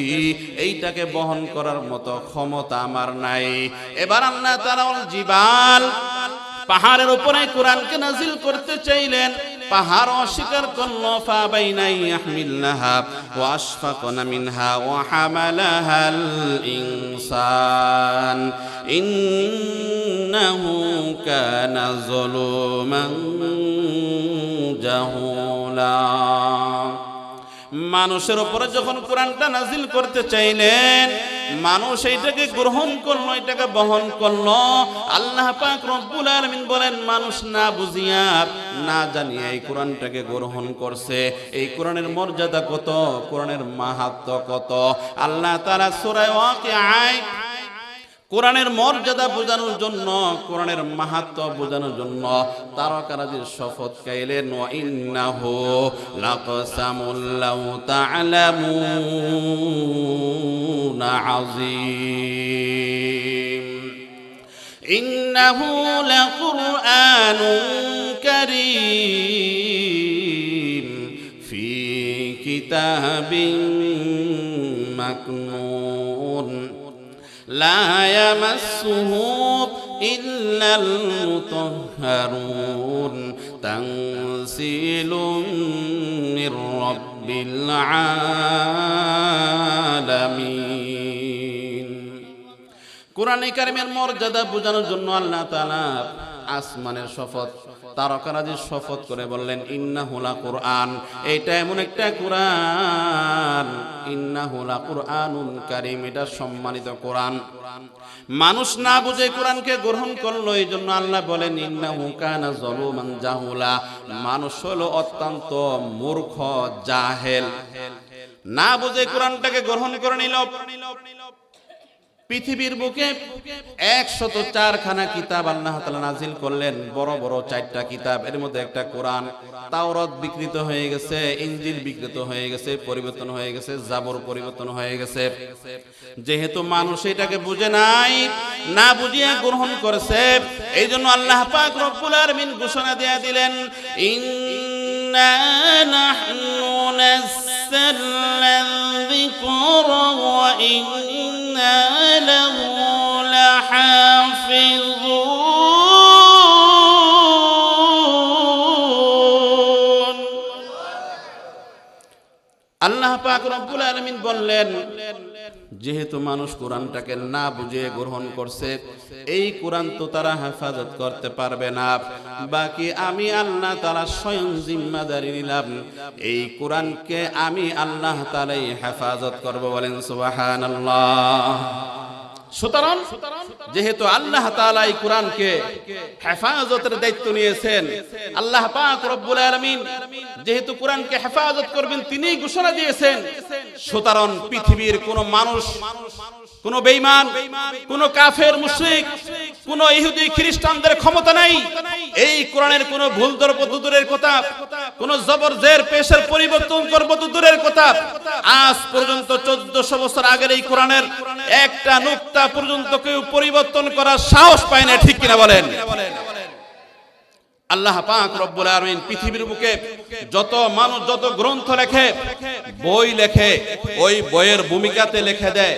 A: এইটাকে বহন করার মতো ক্ষমতা আমার নাই। এবার আল্লাহ তাআলা জিবাল, পাহাড়ের উপরে কোরআনকে নাযিল করতে চাইলেন, পাহাড় অস্বীকার করলো। ফাবাইনা ইয়াহমিলনাহা ওয়া আশফাকনা মিনহা ওয়া হামালাহাল ইনসান ইন্নাহু কানা যালুমান জাহুলা। মানুষের উপরে যখন কোরআনটা নাযিল করতে চাইলেন, মানুষ এইটাকে গ্রহণ করলো, এটাকে বহন করলো। আল্লাহ পাক রব্বুল আলামিন বলেন, মানুষ না বুঝিয়া না জানিয়া এই কোরআনটাকে গ্রহণ করছে। এই কোরআনের মর্যাদা কত, কোরআনের মাহাত্ম্য কত, আল্লাহ তাআলা সূরা ওয়াকিআয় কোরআনের মর্যাদা বোঝানোর জন্য, কোরআনের মাহাত্ম্য বোঝানোর জন্য তারকারাজির শপথ খাইলেন। ওয়া ইন্নাহু লাকসামুল লাউ তা'লামুনা আযীম ইন্নাহু লাকুরআনুন কারীম ফি কিতাবিন মাকনুন লা ইয়ামাসসুহু ইল্লাল মুতাহহারুন তানসীলুম মির রাব্বিল আলামিন। কোরআনে কারিমের মর্যাদা বোঝানোর জন্য আল্লাহ তাআলা আসমানের শপথ, তারকারাজির শপথ করে বললেন, ইন্নাহু লাকুরআন, এটা এমন একটা কোরআন, ইন্নাহু লাকুরআনুন কারীম, এটা সম্মানিত কোরআন। মানুষ না বুঝে কোরআনকে গ্রহণ করলো, এই জন্য আল্লাহ বলেন, ইন্নাহু কানা যালুমান জাহুলা, মানুষ হলো অত্যন্ত মূর্খ, জাহেল, না বুঝে কোরআনটাকে গ্রহণ করে নিল। পৃথিবীর বুকে 104 খানা কিতাব আল্লাহ তাআলা নাযিল করলেন, বড় বড় 4টা কিতাব, এর মধ্যে একটা কোরআন। তাওরাত বিকৃত হয়ে গেছে, ইনজিল বিকৃত হয়ে গেছে, পরিবর্তন হয়ে গেছে, জাবর পরিবর্তন হয়ে গেছে। যেহেতু মানুষ এটাকে বুঝে নাই, না বুঝিয়ে গ্রহণ করেছে, এই জন্য আল্লাহ পাক রব্বুল আলামিন ঘোষণা দিয়ে দিলেন, ইন্না নাহনু নাযালনা যিকরা ওয়া ইন্না লাহু লাহাফিজুন। আল্লাহ পাক রব্বুল আলামিন বললেন, যেহেতু মানুষ কোরআনটাকে না বুঝে গ্রহণ করছে, এই কোরআন তো তারা হেফাজত করতে পারবে না, বাকি আমি আল্লাহ তাআলা স্বয়ং জিম্মাদারি নিলাম, এই কোরআনকে আমি আল্লাহ তাআলাই হেফাজত করব। বলেন সুবহানাল্লাহ। সুতরাং যেহেতু আল্লাহ তাআলা এই কোরআনকে হেফাজতের দায়িত্ব নিয়েছেন, আল্লাহ পাক রব্বুল আলামিন যেহেতু কোরআনকে হেফাজত করবেন তিনিই ঘোষণা দিয়েছেন, সুতরাং পৃথিবীর কোন মানুষ, কোন বেঈমান, কোন কাফের, মুশরিক, কোন ইহুদি খ্রিস্টানদের ক্ষমতা নাই এই কোরআনের কোন ভুল ধরব তো দূরের কথা, কোন জবর জের পেশের পরিবর্তন করব তো দূরের কথা। আজ পর্যন্ত 1400 বছর আগের এই কোরআনের একটা নুকতা পর্যন্ত কেউ পরিবর্তন করার সাহস পায় না, ঠিক কিনা বলেন? আল্লাহ পাক রব্বুল আলামিন পৃথিবীর বুকে যত মানুষ, যত গ্রন্থ লেখে, বই লেখে, ওই বইয়ের ভূমিকাতে লিখে দেয়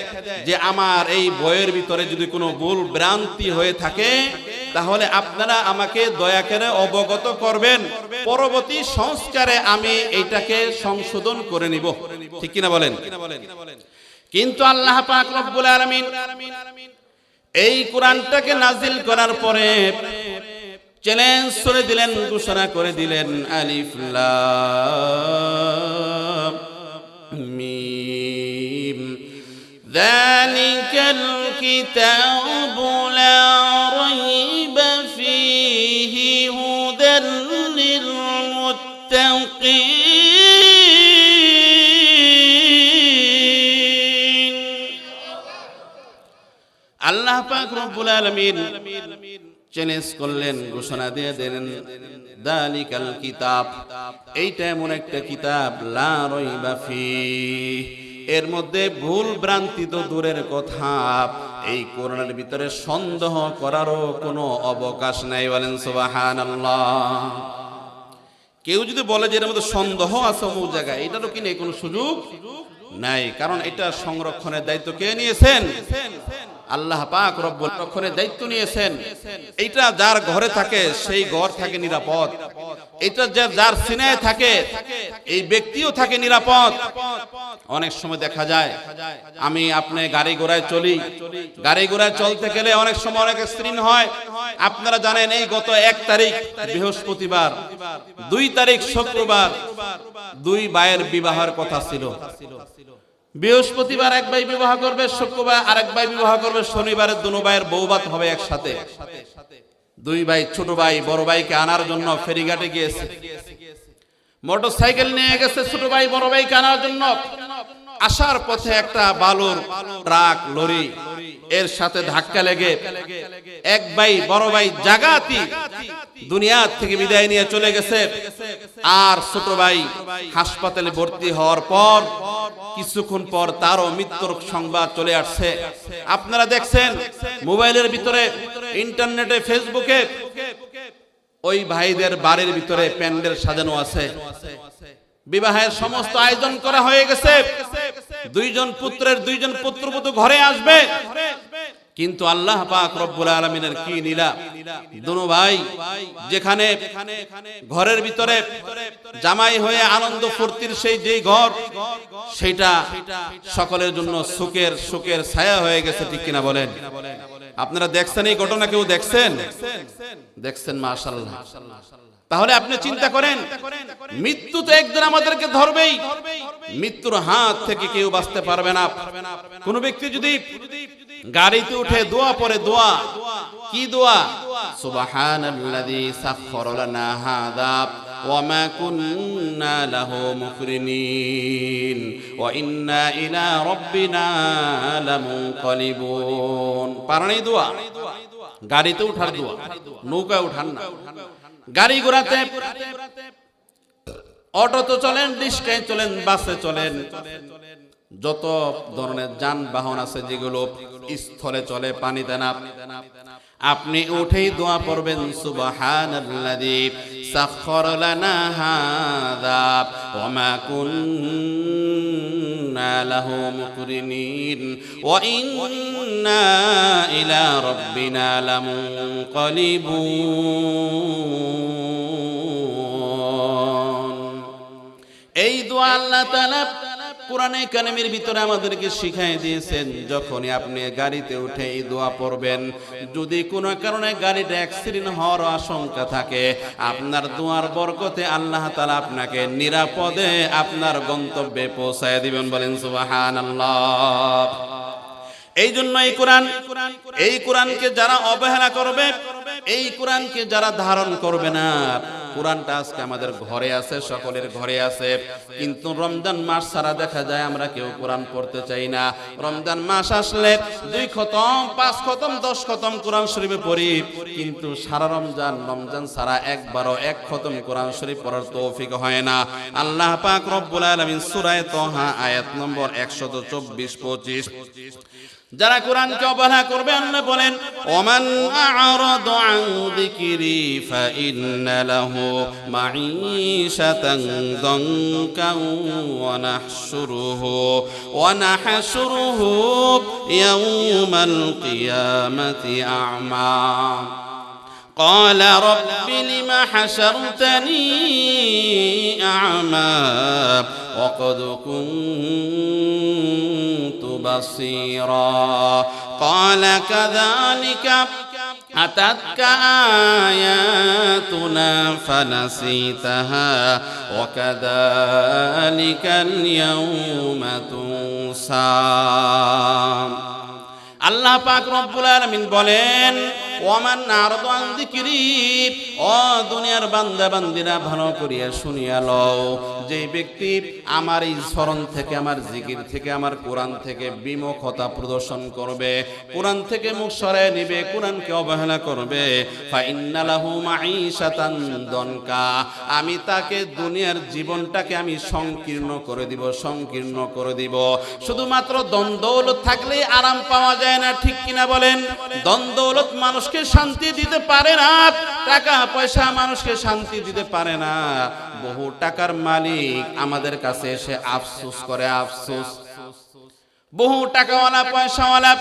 A: যে আমার এই বইয়ের ভিতরে যদি কোনো ভুল ভ্রান্তি হয়ে থাকে তাহলে আপনারা আমাকে দয়া করে অবগত করবেন, পরবর্তী সংস্কারে আমি এইটাকে সংশোধন করে নিব, ঠিক কিনা বলেন? কিন্তু আল্লাহ পাক রব্বুল আলামিন এই কোরআনটাকে নাজিল করার পরে চ্যালেঞ্জ করে দিলেন, ঘোষণা করে দিলেন, আলিফ লাম মিম যালিকাল কিতাবু লা রাইবা ফীহি হুদাল লিল মুত্তাকিন। 1 2 3 আল্লাহ পাক রব্বুল আলামিন চ্যালেঞ্জ করলেন, ঘোষণা দিয়ে দিলেন, দালিকাল কিতাব, এইটা এমন একটা কিতাব, লা রাইবা ফিহ, এর মধ্যে ভুল ভ্রান্তি তো দূরের কথা, এই কোরআনের ভিতরে সন্দেহ করারও কোনো অবকাশ নাই। বলেন সুবহানাল্লাহ। কেউ যদি বলে যে এর মধ্যে সন্দেহ আছে অমুক জায়গায়, এটারও কি নেই, কোনো সুযোগ নাই। কারণ এটা সংরক্ষণের দায়িত্ব কে নিয়েছেন? আল্লাহ পাক রব্বুল রক্ষণের দায়িত্ব নিয়েছেন। এটা যার ঘরে থাকে সেই ঘর থাকে নিরাপদ, এটা যার সিনায় থাকে এই ব্যক্তিও থাকে নিরাপদ। অনেক সময় দেখা যায়, আমি আপনি গাড়ি ঘোড়ায় চলি, গাড়ি ঘোড়ায় চলতে গেলে অনেক সময় অনেক অ্যাক্সিডেন্ট হয়। আপনারা জানেন এই গত 1 তারিখ বৃহস্পতিবার, 2 তারিখ শুক্রবার, 2 ভাইয়ের বিবাহের কথা ছিল। বৃহস্পতিবার এক ভাই বিবাহ করবে, শুক্রবার আরেক ভাই বিবাহ করবে, শনিবারে দুনো ভাইয়ের বৌভাত হবে একসাথে। 2 ভাই ছোট ভাই বড় ভাইকে আনার জন্য ফেরিঘাটে গিয়েছে, মোটরসাইকেল নিয়ে গেছে ছোট ভাই বড় ভাইকে আনার জন্য। আসার পথে একটা বালুর ট্রাক লরি এর সাথে ধাক্কা লেগে এক ভাই বড় ভাই জাগাতি দুনিয়া থেকে বিদায় নিয়ে চলে গেছে। আর ছোট ভাই হাসপাতালে ভর্তি হওয়ার পর কিছুক্ষণ পর তারও মৃত্যুর সংবাদ চলে আসছে। আপনারা দেখছেন মোবাইলের ভিতরে, ইন্টারনেটে, ফেসবুকে, ওই ভাইদের বাড়ির ভিতরে প্যান্ডেল সাজানো আছে, বিবাহের সমস্ত আয়োজন করা হয়ে গেছে। 2 জন পুত্রের 2 জন পুত্রবধূ ঘরে আসবে, কিন্তু আল্লাহ পাক রব্বুল আলামিনের কি লীলা, দুনো ভাই যেখানে ঘরের ভিতরে জামাই হয়ে আনন্দ ফুর্তির সেই যেই ঘর, সেটা সকলের জন্য সুখের ছায়া হয়ে গেছে। ঠিক কিনা বলেন? আপনারা দেখছেন এই ঘটনা? কেউ দেখছেন? মাশাআল্লাহ। তাহলে আপনি চিন্তা করেন, মৃত্যু তো একদিন আমাদেরকে ধরবেই, মৃত্যুর হাত থেকে কেউ বাঁচতে পারবে না। কোন ব্যক্তি যদি গাড়িতে উঠে দোয়া পড়ে, দোয়া কি দোয়া? সুবহানাল্লাযী সাখখারা লানা হাযা ওয়া মা কুন্না লাহু মুকরিনিন ওয়া ইন্না ইলা রাব্বিনা লামুনকালিবুন। পারানি দোয়া, গাড়িতে উঠার দোয়া, নৌকায় উঠান না। গাড়ি ঘোড়াতে, অটোতে চলেন, রিক্সায় চলেন, বাসে চলেন, যত ধরনের যানবাহন আছে যেগুলো স্থলে চলে, পানিতে না, আপনি উঠেই দোয়া পড়বেন, সুবহানাল্লাযী সাখখারা লানা হাযা ওয়া মা কুন্না লাহু মুকরিনিন ওয়া ইন্না ইলা রাব্বিনা লামুনকালিবুন। এই দোয়া আল্লাহ তাআলা কোরআনে কারিমের ভিতরে আমাদেরকে শিখিয়ে দিয়েছেন। যখনই আপনি গাড়িতে উঠে এই দোয়া পড়বেন, যদি কোনো কারণে গাড়িটা অ্যাক্সিডেন্ট হওয়ার আশঙ্কা থাকে, আপনার দোয়ার বরকতে আল্লাহ তাআলা আপনাকে নিরাপদে আপনার গন্তব্যে পৌঁছায় দিবেন। বলেন সুবহানাল্লাহ। এই জন্য এই কোরআনকে যারা অবহেলা করবে, এই কোরআনকে যারা ধারণ করবে না, কোরআনটা আজকে আমাদের ঘরে আছে, সকলের ঘরে আছে, কিন্তু রমজান মাস ছাড়া দেখা যায় আমরা কেউ কোরআন পড়তে চাই না। রমজান মাস আসলে 2 খতম, 5 খতম, 10 খতম কোরআন শরীফে পড়ি, কিন্তু সারা রমজান ছাড়া একবারও 1 খতম কোরআন শরীফ পড়ার তৌফিক হয় না। আল্লাহ পাক রব্বুল আলামিন সূরা তাহা আয়াত নম্বর 124-25 যারা কোরআনকে অবহেলা করবে, আল্লাহ বলেন, ওমান আ'রাদা আন যিকরি ফাইন্না লাহু মাঈশাতান দানকান ওয়া নাহশুরুহু ইয়াওমাল কিয়ামাতি আ'মা قال رب لم حشرتني أعمى وقد كنت بصيرا قال كذلك أتتك آياتنا فنسيتها وكذلك اليوم تنسى। আল্লাহ পাক রব্বুল আলামিন বলেন, ওয়ামান নারদু আন যিকরি, ও দুনিয়ার বান্দা বান্দিরা ভালো করিয়া শুনিয়া লও, যে ব্যক্তি আমার এই স্মরণ থেকে, আমার জিকির থেকে, আমার কোরআন থেকে বিমুখতা প্রদর্শন করবে, কোরআন থেকে মুখ সরায় নিবে, কোরআনকে অবহেলা করবে, ফাইন্না লাহু মাঈশাতান দনকা, আমি তাকে দুনিয়ার জীবনটাকে আমি সংকীর্ণ করে দিব, সংকীর্ণ করে দিব। শুধুমাত্র ধন দৌলত থাকলেই আরাম পাওয়া যায় না, ঠিক কিনা বলেন? ধন দৌলত মানুষকে শান্তি দিতে পারে না, টাকা পয়সা মানুষকে শান্তি দিতে পারে না। বহু টাকার মালিক আমাদের কাছে এসে আফসোস করে, আফসোস। বহু টাকাওয়ালা পয়সাওয়ালা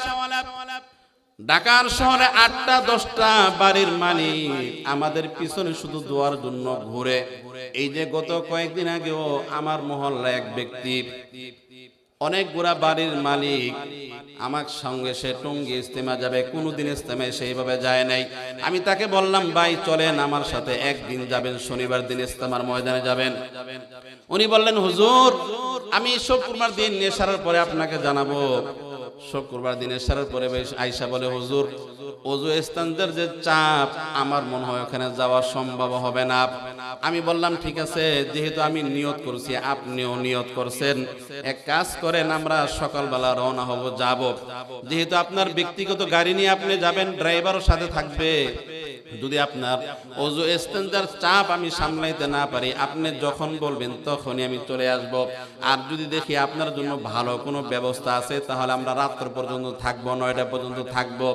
A: ঢাকার শহরে 8টা 10টা বাড়ির মালিক আমাদের পিছনে শুধু দোয়ার জন্য ঘুরে। এই যে গত কয়েকদিন আগেও আমার মহল্লায় এক ব্যক্তি, অনেকগুলা বাড়ির মালিক, আমার সঙ্গে সে টঙ্গী ইজতেমা যাবে, কোনোদিন ইজতেমায় সেইভাবে যায় নাই। আমি তাকে বললাম, ভাই চলেন আমার সাথে, একদিন যাবেন, শনিবার দিন ইজতেমার ময়দানে যাবেন। উনি বললেন, হুজুর আমি শুক্রবার দিন নেশার পরে আপনাকে জানাবো। শুক্রবার দিন নেশার পরে আয়েশা বলে, হুজুর ওযু ইস্তেঞ্জার যে চাপ, আমার মনে হয় ওখানে যাওয়া সম্ভব হবে না। আমি বললাম, ঠিক আছে, যেহেতু আমি নিয়ত করছি, আপনিও নিয়ত করছেন, এক কাজ করেন, আমরা সকালবেলা রওনা হব, যাব। যেহেতু আপনার ব্যক্তিগত গাড়ি নিয়ে আপনি যাবেন, ড্রাইভারও সাথে থাকবে, যদি আপনার ওযু ইস্তেঞ্জার চাপ আমি সামলাইতে না পারি, আপনি যখন বলবেন তখনই আমি চলে আসব। আর যদি দেখি আপনার জন্য ভালো কোনো ব্যবস্থা আছে, তাহলে আমরা রাত্র পর্যন্ত থাকবো, 9টা পর্যন্ত থাকবো।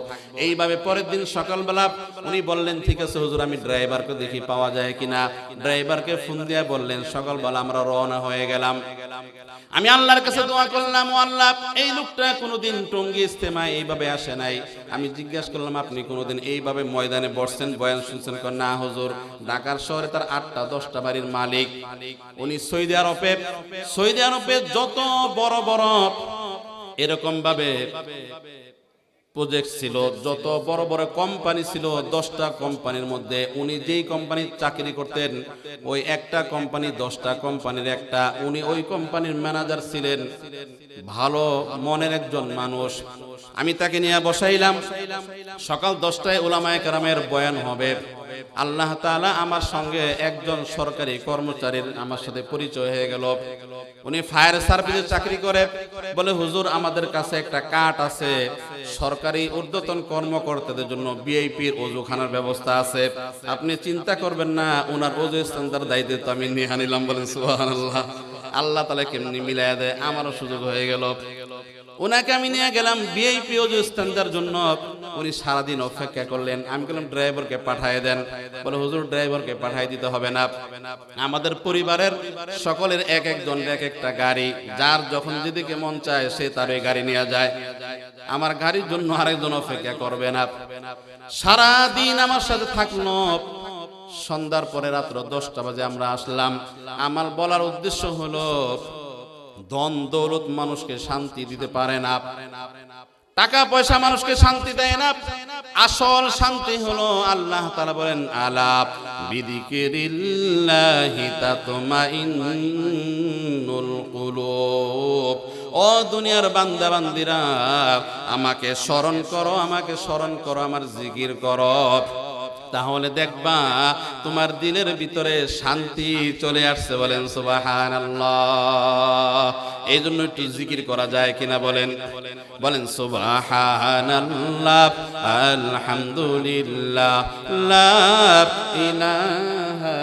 A: এইভাবে পরের দিন সকালবেলা উনি বললেন, ঠিক আছে হুজুর, আমি ড্রাইভারকে দেখি পাওয়া যায় কিনা। ড্রাইভারকে ফোন দিয়ে বললেন, সকালবেলা আমরা রওনা হয়ে গেলাম। আমি আল্লাহর কাছে দোয়া করলাম, ও আল্লাহ, এই লোকটা কোনোদিন টঙ্গী ইজতেমায় এইভাবে আসে নাই। আমি জিজ্ঞাসা করলাম, আপনি কোনোদিন এইভাবে ময়দানে বসছেন, বয়ান শুনছেন? না হুজুর। ঢাকার শহরে তার 8টা 10টা বাড়ির মালিক। উনি সৌদি আরবে যত বড় বড় এরকম ভাবে প্রজেক্ট ছিল, যত বড় বড় কোম্পানি ছিল, 10টা কোম্পানির মধ্যে উনি যেই কোম্পানির চাকরি করতেন, ওই একটা কোম্পানি 10টা কোম্পানির একটা, উনি ওই কোম্পানির ম্যানেজার ছিলেন। ভালো মনের একজন মানুষ। আমি তাকে নিয়ে বসাইলাম, সকাল 10টায় উলামায়ে কেরামের বয়ান হবে। আল্লাহ তাআলা আমার সঙ্গে একজন সরকারি কর্মচারীর আমার সাথে পরিচয় হয়ে গেল। উনি ফায়ার সার্ভিসে চাকরি করে। বলে, হুজুর আমাদের কাছে একটা কার্ড আছে, সরকারি ঊর্ধ্বতন কর্মকর্তাদের জন্য ভিআইপির ওযুখানার ব্যবস্থা আছে, আপনি চিন্তা করবেন না, ওনার ওযু ইস্তেঞ্জার দায়িত্ব তো আমি নিয়ে নিলাম। বলেন সুবহানাল্লাহ। আল্লাহ তাআলা কেমনি মিলায়া দেয়, আমারও সুযোগ হয়ে গেল। ওনাকে আমি নিয়ে গেলাম ভিআইপি ওযু ইস্তেঞ্জার জন্য। উনি সারাদিন অপেক্ষা করলেন। আমি বললাম, ড্রাইভারকে পাঠিয়ে দেন। বলে, হুজুর ড্রাইভারকে পাঠিয়ে দিতে হবে না, আমাদের পরিবারের সকলের এক একজন এক একটা গাড়ি, যার যখন যেদিকে মন চায় সে তার ওই গাড়ি নিয়ে যায়, আমার গাড়ির জন্য আরেকজন অপেক্ষা করবে না। সারাদিন আমার সাথে থাকলো। সন্ধ্যার পরে রাত্র 10টা বাজে আমরা আসলাম। আমার বলার উদ্দেশ্য হলো, ধন দৌলত মানুষকে শান্তি দিতে পারে না, টাকা পয়সা মানুষকে শান্তি দেয় না। আসল শান্তি হলো, আল্লাহ তাআলা বলেন, আলা বিযিকিরিল্লাহি তাতমাইন্নুল কুলুব। ও দুনিয়ার বান্দা বান্দিরা, আমাকে স্মরণ করো, আমাকে স্মরণ করো, আমার জিকির করো, তাহলে দেখবা তোমার দিলের ভিতরে শান্তি চলে আসছে। বলেন সুবহানাল্লাহ। এই জন্য একটু জিকির করা যায় কিনা বলেন? বলেন সুবহানাল্লাহ, আলহামদুলিল্লাহ, লা ইলাহা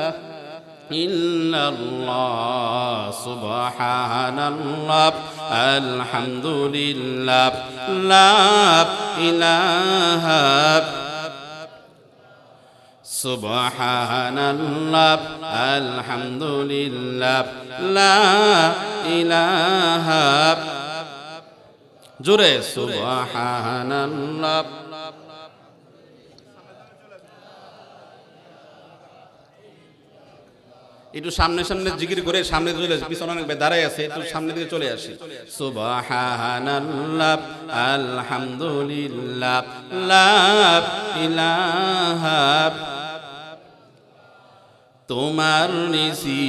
A: ইল্লাল্লাহ, সুবহানাল্লাহ, আলহামদুলিল্লাহ, লা ইলাহা সুবহানাল্লাহ, আলহামদুলিল্লাহ, লা ইলাহা, জোরে সুবহানাল্লাহ। একটু সামনে সামনে জিকির করে সামনে চলে আসি, পিছনে অনেক দাঁড়ায় আছে, একটু সামনে দিকে চলে আসি। সুবহানাল্লাহ, আলহামদুলিল্লাহ, লা ইলাহা, তোমার নিশি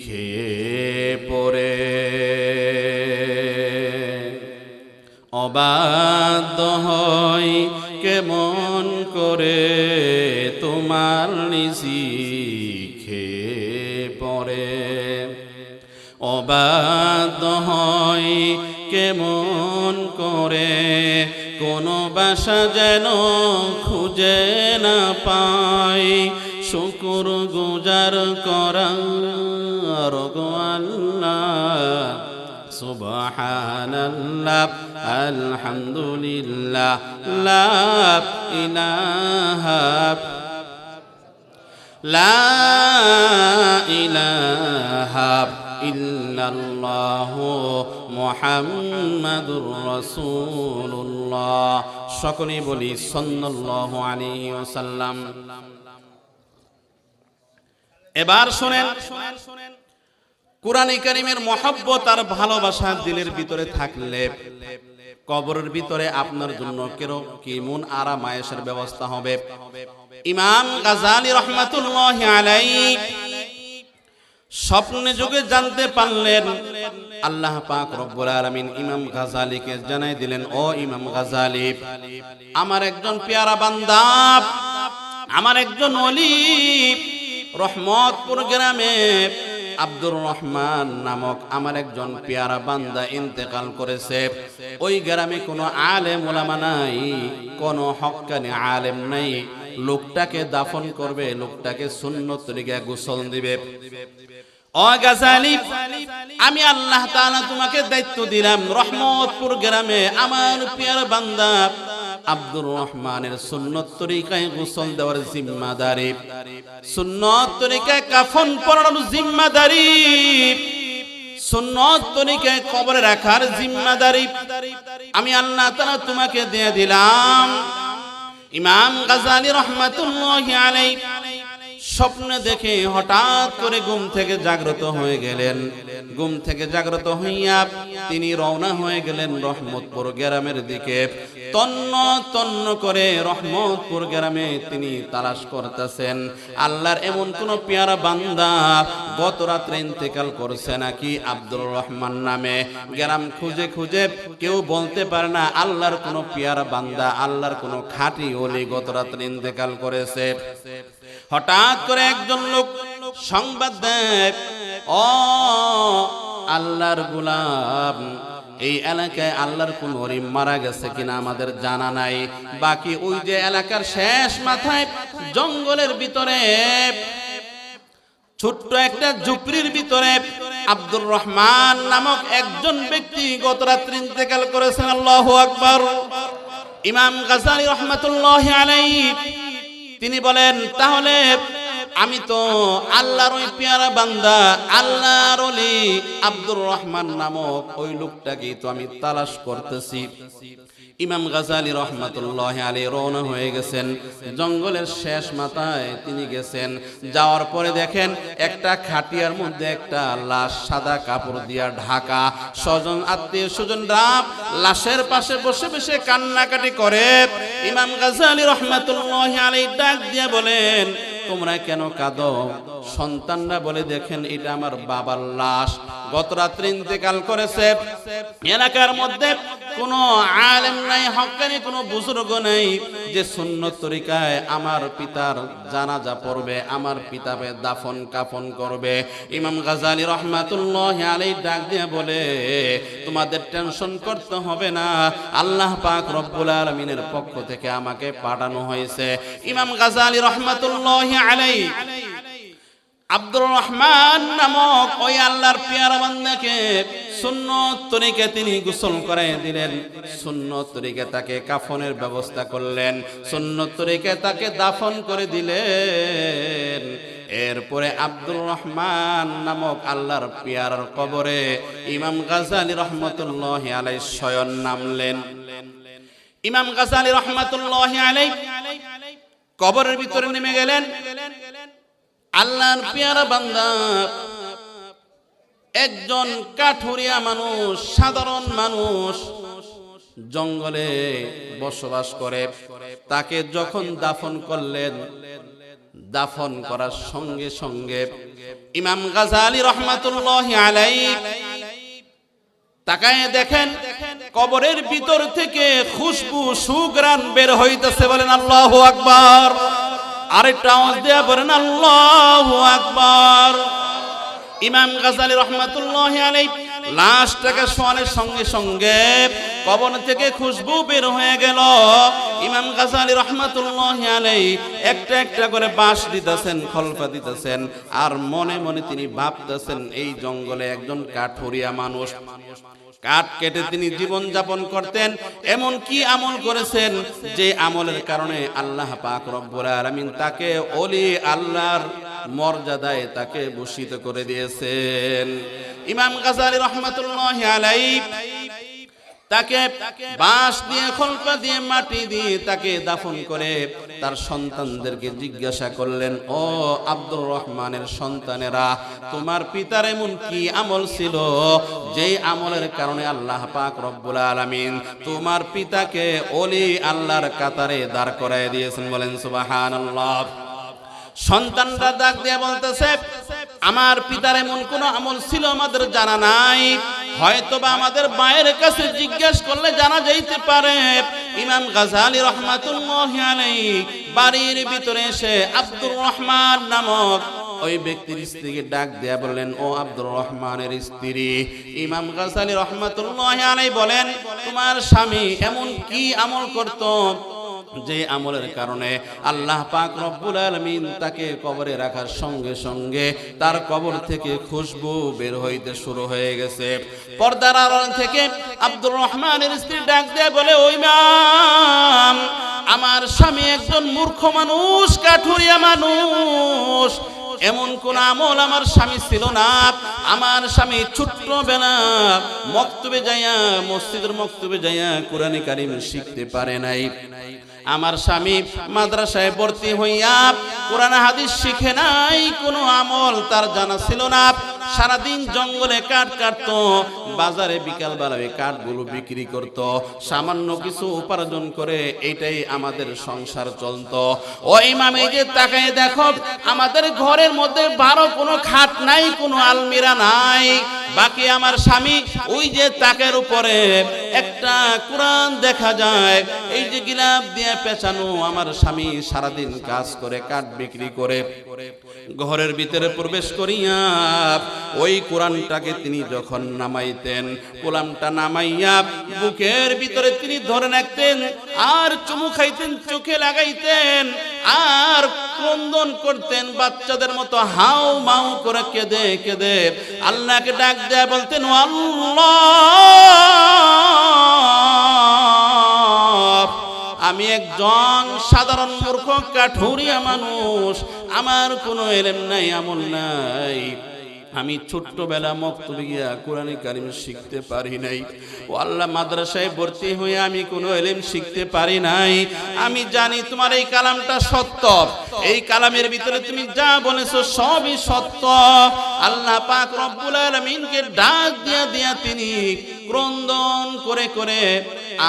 A: খেয়ে পড়ে অবাধ্য হই
B: কেমন করে তোমার নিশি খেয়ে পড়ে অবাধ্য হয় কেমন করে কোনো বাসা যেন খুঁজে না পাই শুকুর গুজার করার গো আল্লাহ সুবহানাল্লাহ আলহামদুলিল্লাহ লা ইলাহা ইল্লাল্লাহু মুহাম্মাদুর রাসূলুল্লাহ সকলেই বলি সাল্লাল্লাহু আলাইহি ওয়াসাল্লাম। এবার শুনেন, কুরআনে কারীমের মহব্বত আর ভালোবাসা দিলের ভিতরে থাকলে কবরের ভিতরে আপনার জন্য কেমন আরাম আয়েশের ব্যবস্থা হবে। ইমাম গাযালী রাহমাতুল্লাহি আলাইহি স্বপ্নে যুগে জানতে পারলেন, আল্লাহ পাক রব্বুল আলামিন ইমাম গাযালীকে জানাই দিলেন, ও ইমাম গাযালী, আমার একজন পেয়ারা বান্দা, আমার একজন ওলি রহমতপুর গ্রামে আব্দুর রহমান নামক আমার একজন পেয়ারা বান্দা ইন্তেকাল করেছে। ওই গ্রামে কোনো আলেম ওলামা নাই, কোনো হক্কানি আলেম নাই। লোকটাকে দাফন করবে, লোকটাকে সুন্নত তরিকায় গোসল দিবে। ও গাযালী, আমি আল্লাহ তাআলা তোমাকে দায়িত্ব দিলাম, রহমতপুর গ্রামে আমার পেয়ারা বান্দা আব্দুর রহমানের সুন্নত তরিকায় গোসল দেওয়ার জিম্মাদারি, সুন্নত তরিকায় কাফন পরানোর জিম্মাদারি, সুন্নত তরিকায় কবরে রাখার জিম্মাদারি আমি আল্লাহ তাআলা তোমাকে দিয়ে দিলাম। ইমাম গাযালী রাহমাতুল্লাহি আলাইহি স্বপ্নে দেখে হঠাৎ করে ঘুম থেকে জাগ্রত হয়ে গেলেন। ঘুম থেকে জাগ্রত হইয়া তিনি রওনা হয়ে গেলেন রহমতপুর গ্রামের দিকে। তন্ন তন্ন করে রহমতপুর গ্রামে তিনি তালাশ করতেছেন, আল্লাহর এমন কোন পেয়ারা বান্দা গত রাত্রে ইন্তেকাল করছে নাকি আব্দুর রহমান নামে। গ্রাম খুঁজে খুঁজে কেউ বলতে পারে না আল্লাহর কোন পেয়ারা বান্দা, আল্লাহর কোন খাঁটি ওলি গত রাত্রে ইন্তেকাল করেছে। হঠাৎ করে একজন লোক সংবাদ দেয়, ও আল্লাহর গোলাম, এই এলাকায় আল্লাহর কোন ওলি মারা গেছে কিনা আমাদের জানা নাই। বাকি ওই যে এলাকার শেষ মাথায় জঙ্গলের ভিতরে ছোট্ট একটা ঝুপড়ির ভিতরে আব্দুর রহমান নামক একজন ব্যক্তি গত রাত্রে ইন্তেকাল করেছেন। আল্লাহু আকবার। ইমাম গাযালী রাহমাতুল্লাহি আলাইহি তিনি বলেন, তাহলে আমি তো আল্লাহর ওই পেয়ারা বান্দা আল্লাহর ওলি আব্দুর রহমান নামক ওই লোকটাকে তো আমি তালাশ করতেছি। ইমাম গাযালী রাহমাতুল্লাহি আলাইহি রওনা হয়ে গেছেন জঙ্গলের শেষ মাথায়। তিনি গেছেন, যাওয়ার পরে দেখেন একটা খাটিয়ার মধ্যে একটা লাশ সাদা কাপড় দিয়া ঢাকা। স্বজন আত্মীয় স্বজনরা লাশের পাশে বসে বসে কান্নাকাটি করে। ইমাম গাযালী রাহমাতুল্লাহি আলাইহি ডাক দিয়ে বলেন, তোমরা কেন কাঁদো? সন্তানরা বলে, দেখেন এটা আমার বাবার লাশ, গত রাত্রে ইন্তেকাল করেছে। এলাকার মধ্যে কোনো আলেম নাই, হক্কানি কোনো বুজুর্গ নাই যে সুন্নত তরিকায় আমার পিতার জানাজা পড়বে, আমার পিতাকে দাফন কাফন করবে। ইমাম গাযালী রাহমাতুল্লাহি আলাইহি ডাক দিয়ে বলে, তোমাদের টেনশন করতে হবে না, আল্লাহ পাক রব্বুল আলামিনের পক্ষ থেকে আমাকে পাঠানো হয়েছে। ইমাম গাযালী রাহমাতুল্লাহি আলাইহি আব্দুর রহমান নামক ওই আল্লাহর পেয়ারা বান্দাকে সুন্নত তরিকায় তিনি গোসল করাই দিলেন। সুন্নত তরিকায় তাকে কাফনের ব্যবস্থা করলেন, সুন্নত তরিকায় তাকে দাফন করে দিলেন। এরপরে আব্দুর রহমান নামক আল্লাহর পেয়ারার কবরে ইমাম গাযালী রাহমাতুল্লাহি আলাইহি স্বয়ং নামলেন। ইমাম গাযালী রাহমাতুল্লাহি আলাইহি কবরের ভিতরে নেমে গেলেন। আল্লাহর পেয়ারা বান্দা একজন কাঠুরিয়া মানুষ, সাধারণ মানুষ, জঙ্গলে বসবাস করে। তাকে যখন দাফন করলেন, দাফন করার সঙ্গে সঙ্গে ইমাম গাযালী রাহমাতুল্লাহি আলাইহি তাকায় দেখেন
A: কবরের ভিতর থেকে খুশবু সুঘ্রাণ বের হইতেছে, বলেন আল্লাহু আকবার। আরেকটা আওয়াজ দেয়া বলেন আল্লাহু আকবার। ইমাম গাজ্জালী রাহমাতুল্লাহি আলাইহি লাশটাকে শোয়ানোর সঙ্গে সঙ্গে কবর থেকে খুশবু বের হয়ে গেল। ইমাম গাজ্জালী রাহমাতুল্লাহি আলাইহি একটা একটা করে বাঁশ দিতেছেন, খলফা দিতেছেন, আর মনে মনে তিনি ভাবতেছেন এই জঙ্গলে একজন কাঠুরিয়া মানুষ, কাঠ কেটে তিনি জীবন যাপন করতেন, এমন কি আমল করেছেন যে আমলের কারণে আল্লাহ পাক রব্বুল আলামিন তাকে ওলি আল্লাহর মর্যাদায় তাকে ভূষিত করে দিয়েছেন। ইমাম গাজ্জালী রাহমাতুল্লাহি আলাইহি তাকে বাঁশ দিয়ে, খলপা দিয়ে, মাটি দিয়ে তাকে দাফন করে তার সন্তানদেরকে জিজ্ঞাসা করলেন, ও আব্দুর রহমানের সন্তানেরা, তোমার পিতার এমন কি আমল ছিল যেই আমলের কারণে আল্লাহ পাক রব্বুল আলামিন তোমার পিতাকে ওলি আল্লাহর কাতারে দাঁড় করায় দিয়েছেন? বলেন সুবহানাল্লাহ। সন্তানরা ডাক দিয়ে বলতেছে, আমার পিতার এমন কোন আমল ছিল আমাদের জানা নাই, হয়তোবা আমাদের মায়ের কাছে জিজ্ঞেস করলে জানা যাইতে পারে। ইমাম গাজ্জালী রাহমাতুল্লাহি আলাইহি বাড়ির ভিতরে এসে আব্দুর রহমান নামক ওই ব্যক্তির স্ত্রীকে ডাক দেয়া বললেন, ও আব্দুর রহমানের স্ত্রী। ইমাম গাজ্জালী রাহমাতুল্লাহি আলাইহি বলেন, তোমার স্বামী এমন কি আমল করত যে আমলের কারণে আল্লাহ পাক রব্বুল আলামিন তাকে কবরে রাখার সঙ্গে সঙ্গে তার কবর থেকে খুশবু বের হইতে শুরু হয়ে গেছে? পর্দার আড়াল থেকে আব্দুর রহমানের স্ত্রী ডাক দিয়ে বলে, ও ইমাম, আমার স্বামী একজন মূর্খ মানুষ, কাঠুরিয়া মানুষ, এমন কোন আমল আমার স্বামী ছিল না। আমার স্বামী ছোট্টবেলা মক্তবে যাইয়া, মসজিদের মক্তবে যাইয়া কোরআনে কারীম শিখতে পারে নাই। আমার স্বামী মাদ্রাসায় ভর্তি হইয়া কোরআন হাদিস শিখে নাই, কোনো আমল তার জানা ছিল না। সারাদিন জঙ্গলে কাঠ কাটতো, বাজারে বিকাল বেলায় কাঠগুলো বিক্রি করত, সামান্য কিছু উপার্জন করে এটাই আমাদের সংসার চলতো। ও ইমাম, এই যে তাকায় দেখো, আমাদের ঘরের মধ্যে ভালো কোনো খাট নাই, কোনো আলমিরা নাই, বাকি আমার স্বামী ওই যে তাকের উপরে একটা কোরআন দেখা যায়, এই যে গিলাপ দিয়ে পেঁচানো, আমার স্বামী সারাদিন কাজ করে, কাঠ বিক্রি করে, ঘরের ভিতরে প্রবেশ করিয়া ওই কোরআনটাকে তিনি যখন নামাইতেন, কোরআনটা নামাইয়া বুকের ভিতরে তিনি ধরে রাখতেন, আর চুমু খাইতেন, চোখে লাগাইতেন, আর ক্রন্দন করতেন, বাচ্চাদের মতো হাউ মাউ করে কেঁদে কেঁদে আল্লাহকে ডাক দেয়া বলতেন, আল্লাহ, আমি একজন সাধারণ মূর্খ কাঠুরিয়া মানুষ, আমার কোনো ইলম নাই, আমল নাই, আমি ছোট্টবেলা মক্তবে গিয়া কোরআনে কারীম শিখতে পারি নাই। ও আল্লাহ, মাদ্রাসায় ভর্তি হয়ে আমি কোনো ইলম শিখতে পারি নাই। আমি জানি তোমার এই কালামটা সত্য, এই কালামের ভিতরে তুমি যা বলেছো সবই সত্য। আল্লাহ পাক রব্বুল আলামিনকে ডাক দিয়া দিয়া তিনি ক্রন্দন করে করে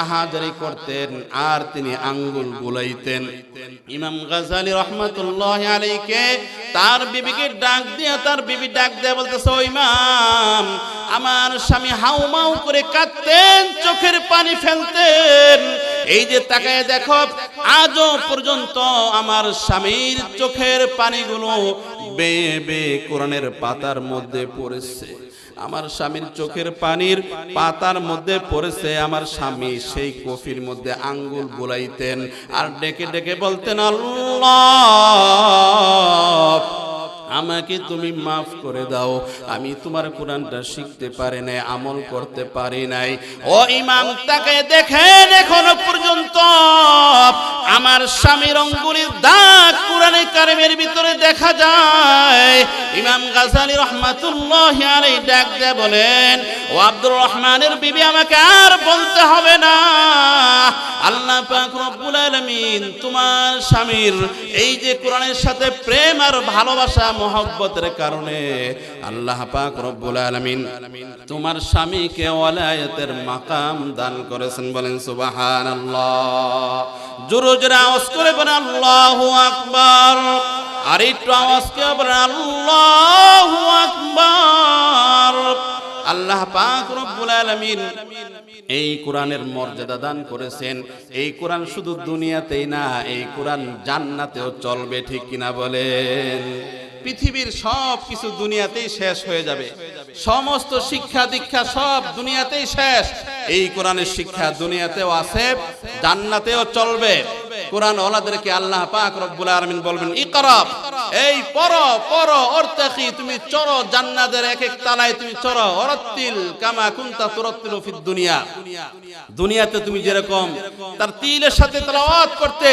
A: আহাজারি করতেন, আর তিনি আঙ্গুল বুলাইতেন। ইমাম গাজ্জালী রাহমাতুল্লাহি আলাইহিকে তার বিবিকে ডাক দিয়া, তার বিবি ডাক দিয়া বলতেছে, ও ইমাম, আমার স্বামী হাউমাউ করে কাঁদতেন, চোখের পানি ফেলতেন, এই যে তাকায় দেখো, আজও পর্যন্ত আমার স্বামীর চোখের পানিগুলো বেয়ে বেয়ে কোরআনের পাতার মধ্যে পড়েছে, আমার স্বামীর চোখের পানির পাতার মধ্যে পড়েছে। আমার স্বামী সেই কফির মধ্যে আঙ্গুল বুলাইতেন আর ডেকে ডেকে বলতেন, আল্লাহ, আমাকে তুমি মাফ করে দাও, আমি তোমার কোরআনটা শিখতে পারি নাই, আমল করতে পারি নাই। ও ইমাম, তাকে দেখেন, এখনো পর্যন্ত আমার স্বামীর আঙ্গুলের দাগ কোরআনে কারীমের ভিতরে দেখা যায়। ইমাম গাজ্জালী রাহমাতুল্লাহি আলাইহি ডাক দিয়ে বলেন, ও আব্দুর রহমানের বিবি, আমাকে আর বলতে হবে না, আল্লাহ পাক রব্বুল আলামিন তোমার স্বামীর এই যে কোরআনের সাথে প্রেম আর ভালোবাসা মহব্বতের কারণে আল্লাহ পাক রব্বুল আলামিন তোমার স্বামীকে ওয়ালায়াতের মাকাম দান করেছেন। বলেন সুবহানাল্লাহ। জোরে জোরে আওয়াজ করে বলেন আল্লাহু আকবার। আর একটু আওয়াজ করে বলেন আল্লাহু আকবার। আল্লাহ পাক রব্বুল আলামিন
B: এই কোরআনের মর্যাদা দান করেছেন। এই কোরআন শুধু দুনিয়াতেই না, এই কোরআন জান্নাতেও চলবে, ঠিক কিনা বলেন? পৃথিবীর সব কিছু দুনিয়াতেই শেষ হয়ে যাবে, সমস্ত শিক্ষা দীক্ষা সব দুনিয়াতেই শেষ। এই কোরআনের শিক্ষা দুনিয়াতেও আছে, জান্নাতেও চলবে। কোরআন ওয়ালাদেরকে আল্লাহ পাক রব্বুল আলামিন বলবেন, ইকরা, এই পড়ো পড়ো, অর্তাকি, তুমি চড়ো জান্নাতের এক এক তালায় তুমি চড়ো, ওয়ারাত্তিল কামা কুনতা তুরাত্তিলু ফিদ দুনিয়া। দুনিয়াতে তুমি যেরকম তার তিলের সাথে তেলাওয়াত করতে,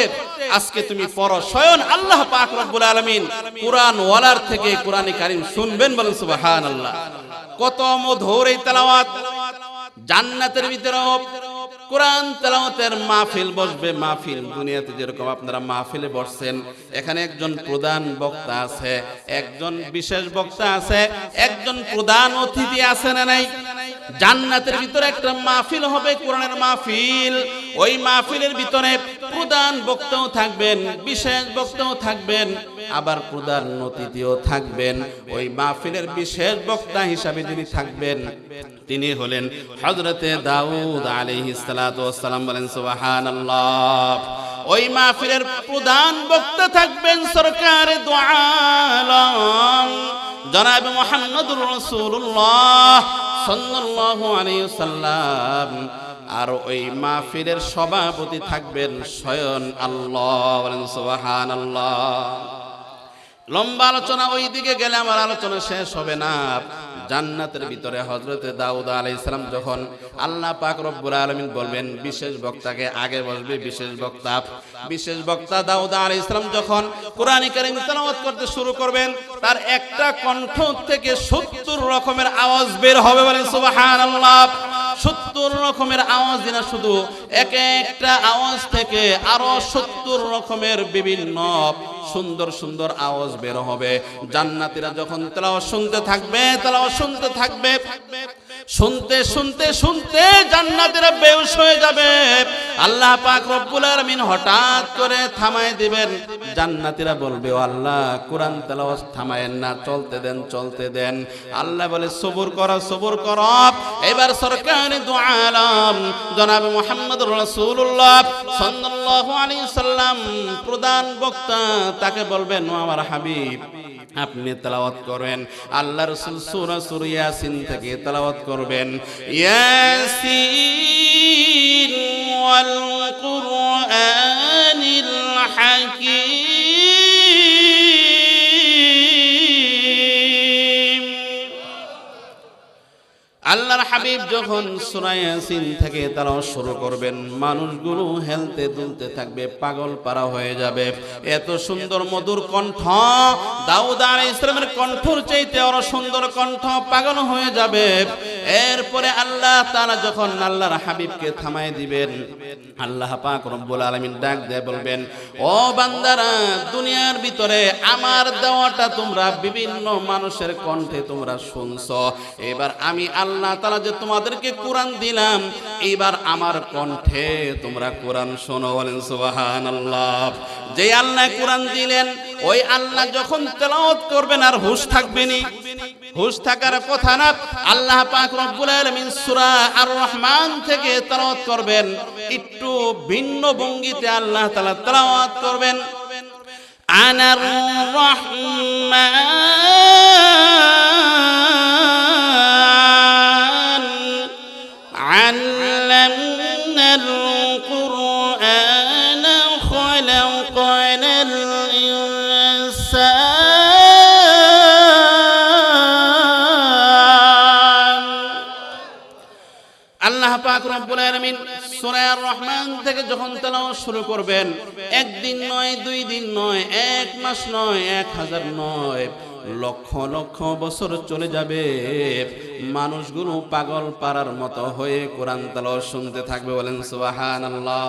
B: আজকে তুমি পড়ো। স্বয়ং আল্লাহ পাক রব্বুল আলামিন কোরআন ওয়ালার থেকে কোরআনে কারীম শুনবেন, বলেন সুবহানাল্লাহ। কত মধুর এই তেলাওয়াত। জান্নাতের ভিতরে কোরআন তেলাওয়াতের মাহফিল বসবে। মাহফিল দুনিয়াতে যেরকম আপনারা মাহফিলে বসছেন, এখানে একজন প্রধান বক্তা আছে, একজন বিশেষ বক্তা আছে, একজন প্রধান অতিথি আছে না নাই? জান্নাতের ভিতরে একটা মাহফিল হবে, কোরআনের মাহফিল। ওই মাহফিলের ভিতরে প্রধান বক্তাও থাকবেন, বিশেষ বক্তাও থাকবেন, আবার প্রধান অতিথিও থাকবেন। ওই মাহফিলের বিশেষ বক্তা হিসাবে যিনি থাকবেন তিনি হলেন হযরতে দাউদ আলাইহিস সালাতু ওয়াস সালাম, বলেন সুবহানাল্লাহ। ওই মাহফিলের প্রধান বক্তা থাকবেন সরকারে দু আলম জনাব মুহাম্মদুর রাসূলুল্লাহ সাল্লাল্লাহু আলাইহি ওয়াসাল্লাম। আর ওই মাহফিলের সভাপতি থাকবেন স্বয়ং আল্লাহ, বলেন সুবহানাল্লাহ। লম্বা আলোচনা, ওই দিকে গেলে আমার আলোচনা শেষ হবে না। জান্নাতের ভিতরে হযরতে দাউদ আলাইহিস সালাম যখন আল্লাহ পাক রব্বুল আলামিন বলবেন বিশেষ বক্তাকে আগে বসবে, বিশেষ বক্তা দাউদ আলাইহিস সালাম যখন কোরআন কারীম তেলাওয়াত করতে শুরু করবেন, তার একটা কণ্ঠ থেকে 70 রকমের আওয়াজ বের হবে, বলেন সুবহানাল্লাহ। 70 রকমের আওয়াজ না, শুধু এক একটা আওয়াজ থেকে আরো 70 রকমের বিভিন্ন সুন্দর সুন্দর আওয়াজ বের হবে। জান্নাতীরা যখন তেলাওয়াত শুনতে থাকবে, শুনতে শুনতে শুনতে জান্নাতীরা বেহুশ হয়ে যাবে। আল্লাহ পাক রব্বুল আলামিন হঠাৎ করে থামায় দিবেন। জান্নাতীরা বলবে, ও আল্লাহ, কোরআন তেলাওয়াত থামায়েন না, চলতে দেন। আল্লাহ বলে, সবুর করো। এবার সরকারে দু আলম জনাব মুহাম্মদুর রাসূলুল্লাহ সাল্লাল্লাহু আলাইহি সাল্লাম প্রধান বক্তা, তাকে বলবেন, ও আমার হাবিব, আপনি তেলাওয়াত করেন। আল্লাহ রাসূল সূরা ইয়াসিন থেকে তেলাওয়াত করবেন, ইয়াসিন ওয়াল কুরআনিল হাকীম। আল্লাহর হাবিব যখন সূরা ইয়াসিন থেকে তেলাওয়াত শুরু করবেন, মানুষগুলো হেলতে দুলতে থাকবে, পাগল পারা হয়ে যাবে। এত সুন্দর মধুর কণ্ঠ, দাউদ আলাইহিস সালামের কণ্ঠর চাইতে আরো সুন্দর কণ্ঠ, পাগল হয়ে যাবে। এরপরে আল্লাহ তাআলা যখন আল্লাহর হাবিবকে থামায় দিবেন, আল্লাহ পাক রব্বুল আলামিন ডাক দিয়ে বলবেন, ও বান্দারা, দুনিয়ার ভিতরে আমার দেওয়াটা তোমরা বিভিন্ন মানুষের কণ্ঠে তোমরা শুনছো, এবার আমি আল্লাহ তাআলা যে তোমাদেরকে কোরআন দিলাম, এবার আমার কণ্ঠে তোমরা কোরআন শোনো, বলেন সুবহানাল্লাহ। যে আল্লাহ কোরআন দিলেন, ওই আল্লাহ যখন তেলাওয়াত করবেন আর হুঁশ থাকবেনি, হুঁশ থাকার কথা না। আল্লাহ পাক রব্বুল আলামিন সূরা আর রহমান থেকে তেলাওয়াত করবেন, একটু ভিন্ন ভঙ্গিতে আল্লাহ তাআলা তেলাওয়াত করবেন। আনার রহমান আল্লামনাল কুরআন খালাকানাল ইনসান। আল্লাহ পাক রব্বুল আলামিন সূরা আর রহমান থেকে যখন তেলাওয়াত শুরু করবেন, একদিন নয়, 2 দিন নয়, 1 মাস নয়, 1000 নয়, লক্ষ লক্ষ বছর চলে যাবে। মানুষগুলো পাগল পারার মতো হয়ে কোরআন তেলাওয়াত শুনতে থাকবে, বলেন সুবহানাল্লাহ।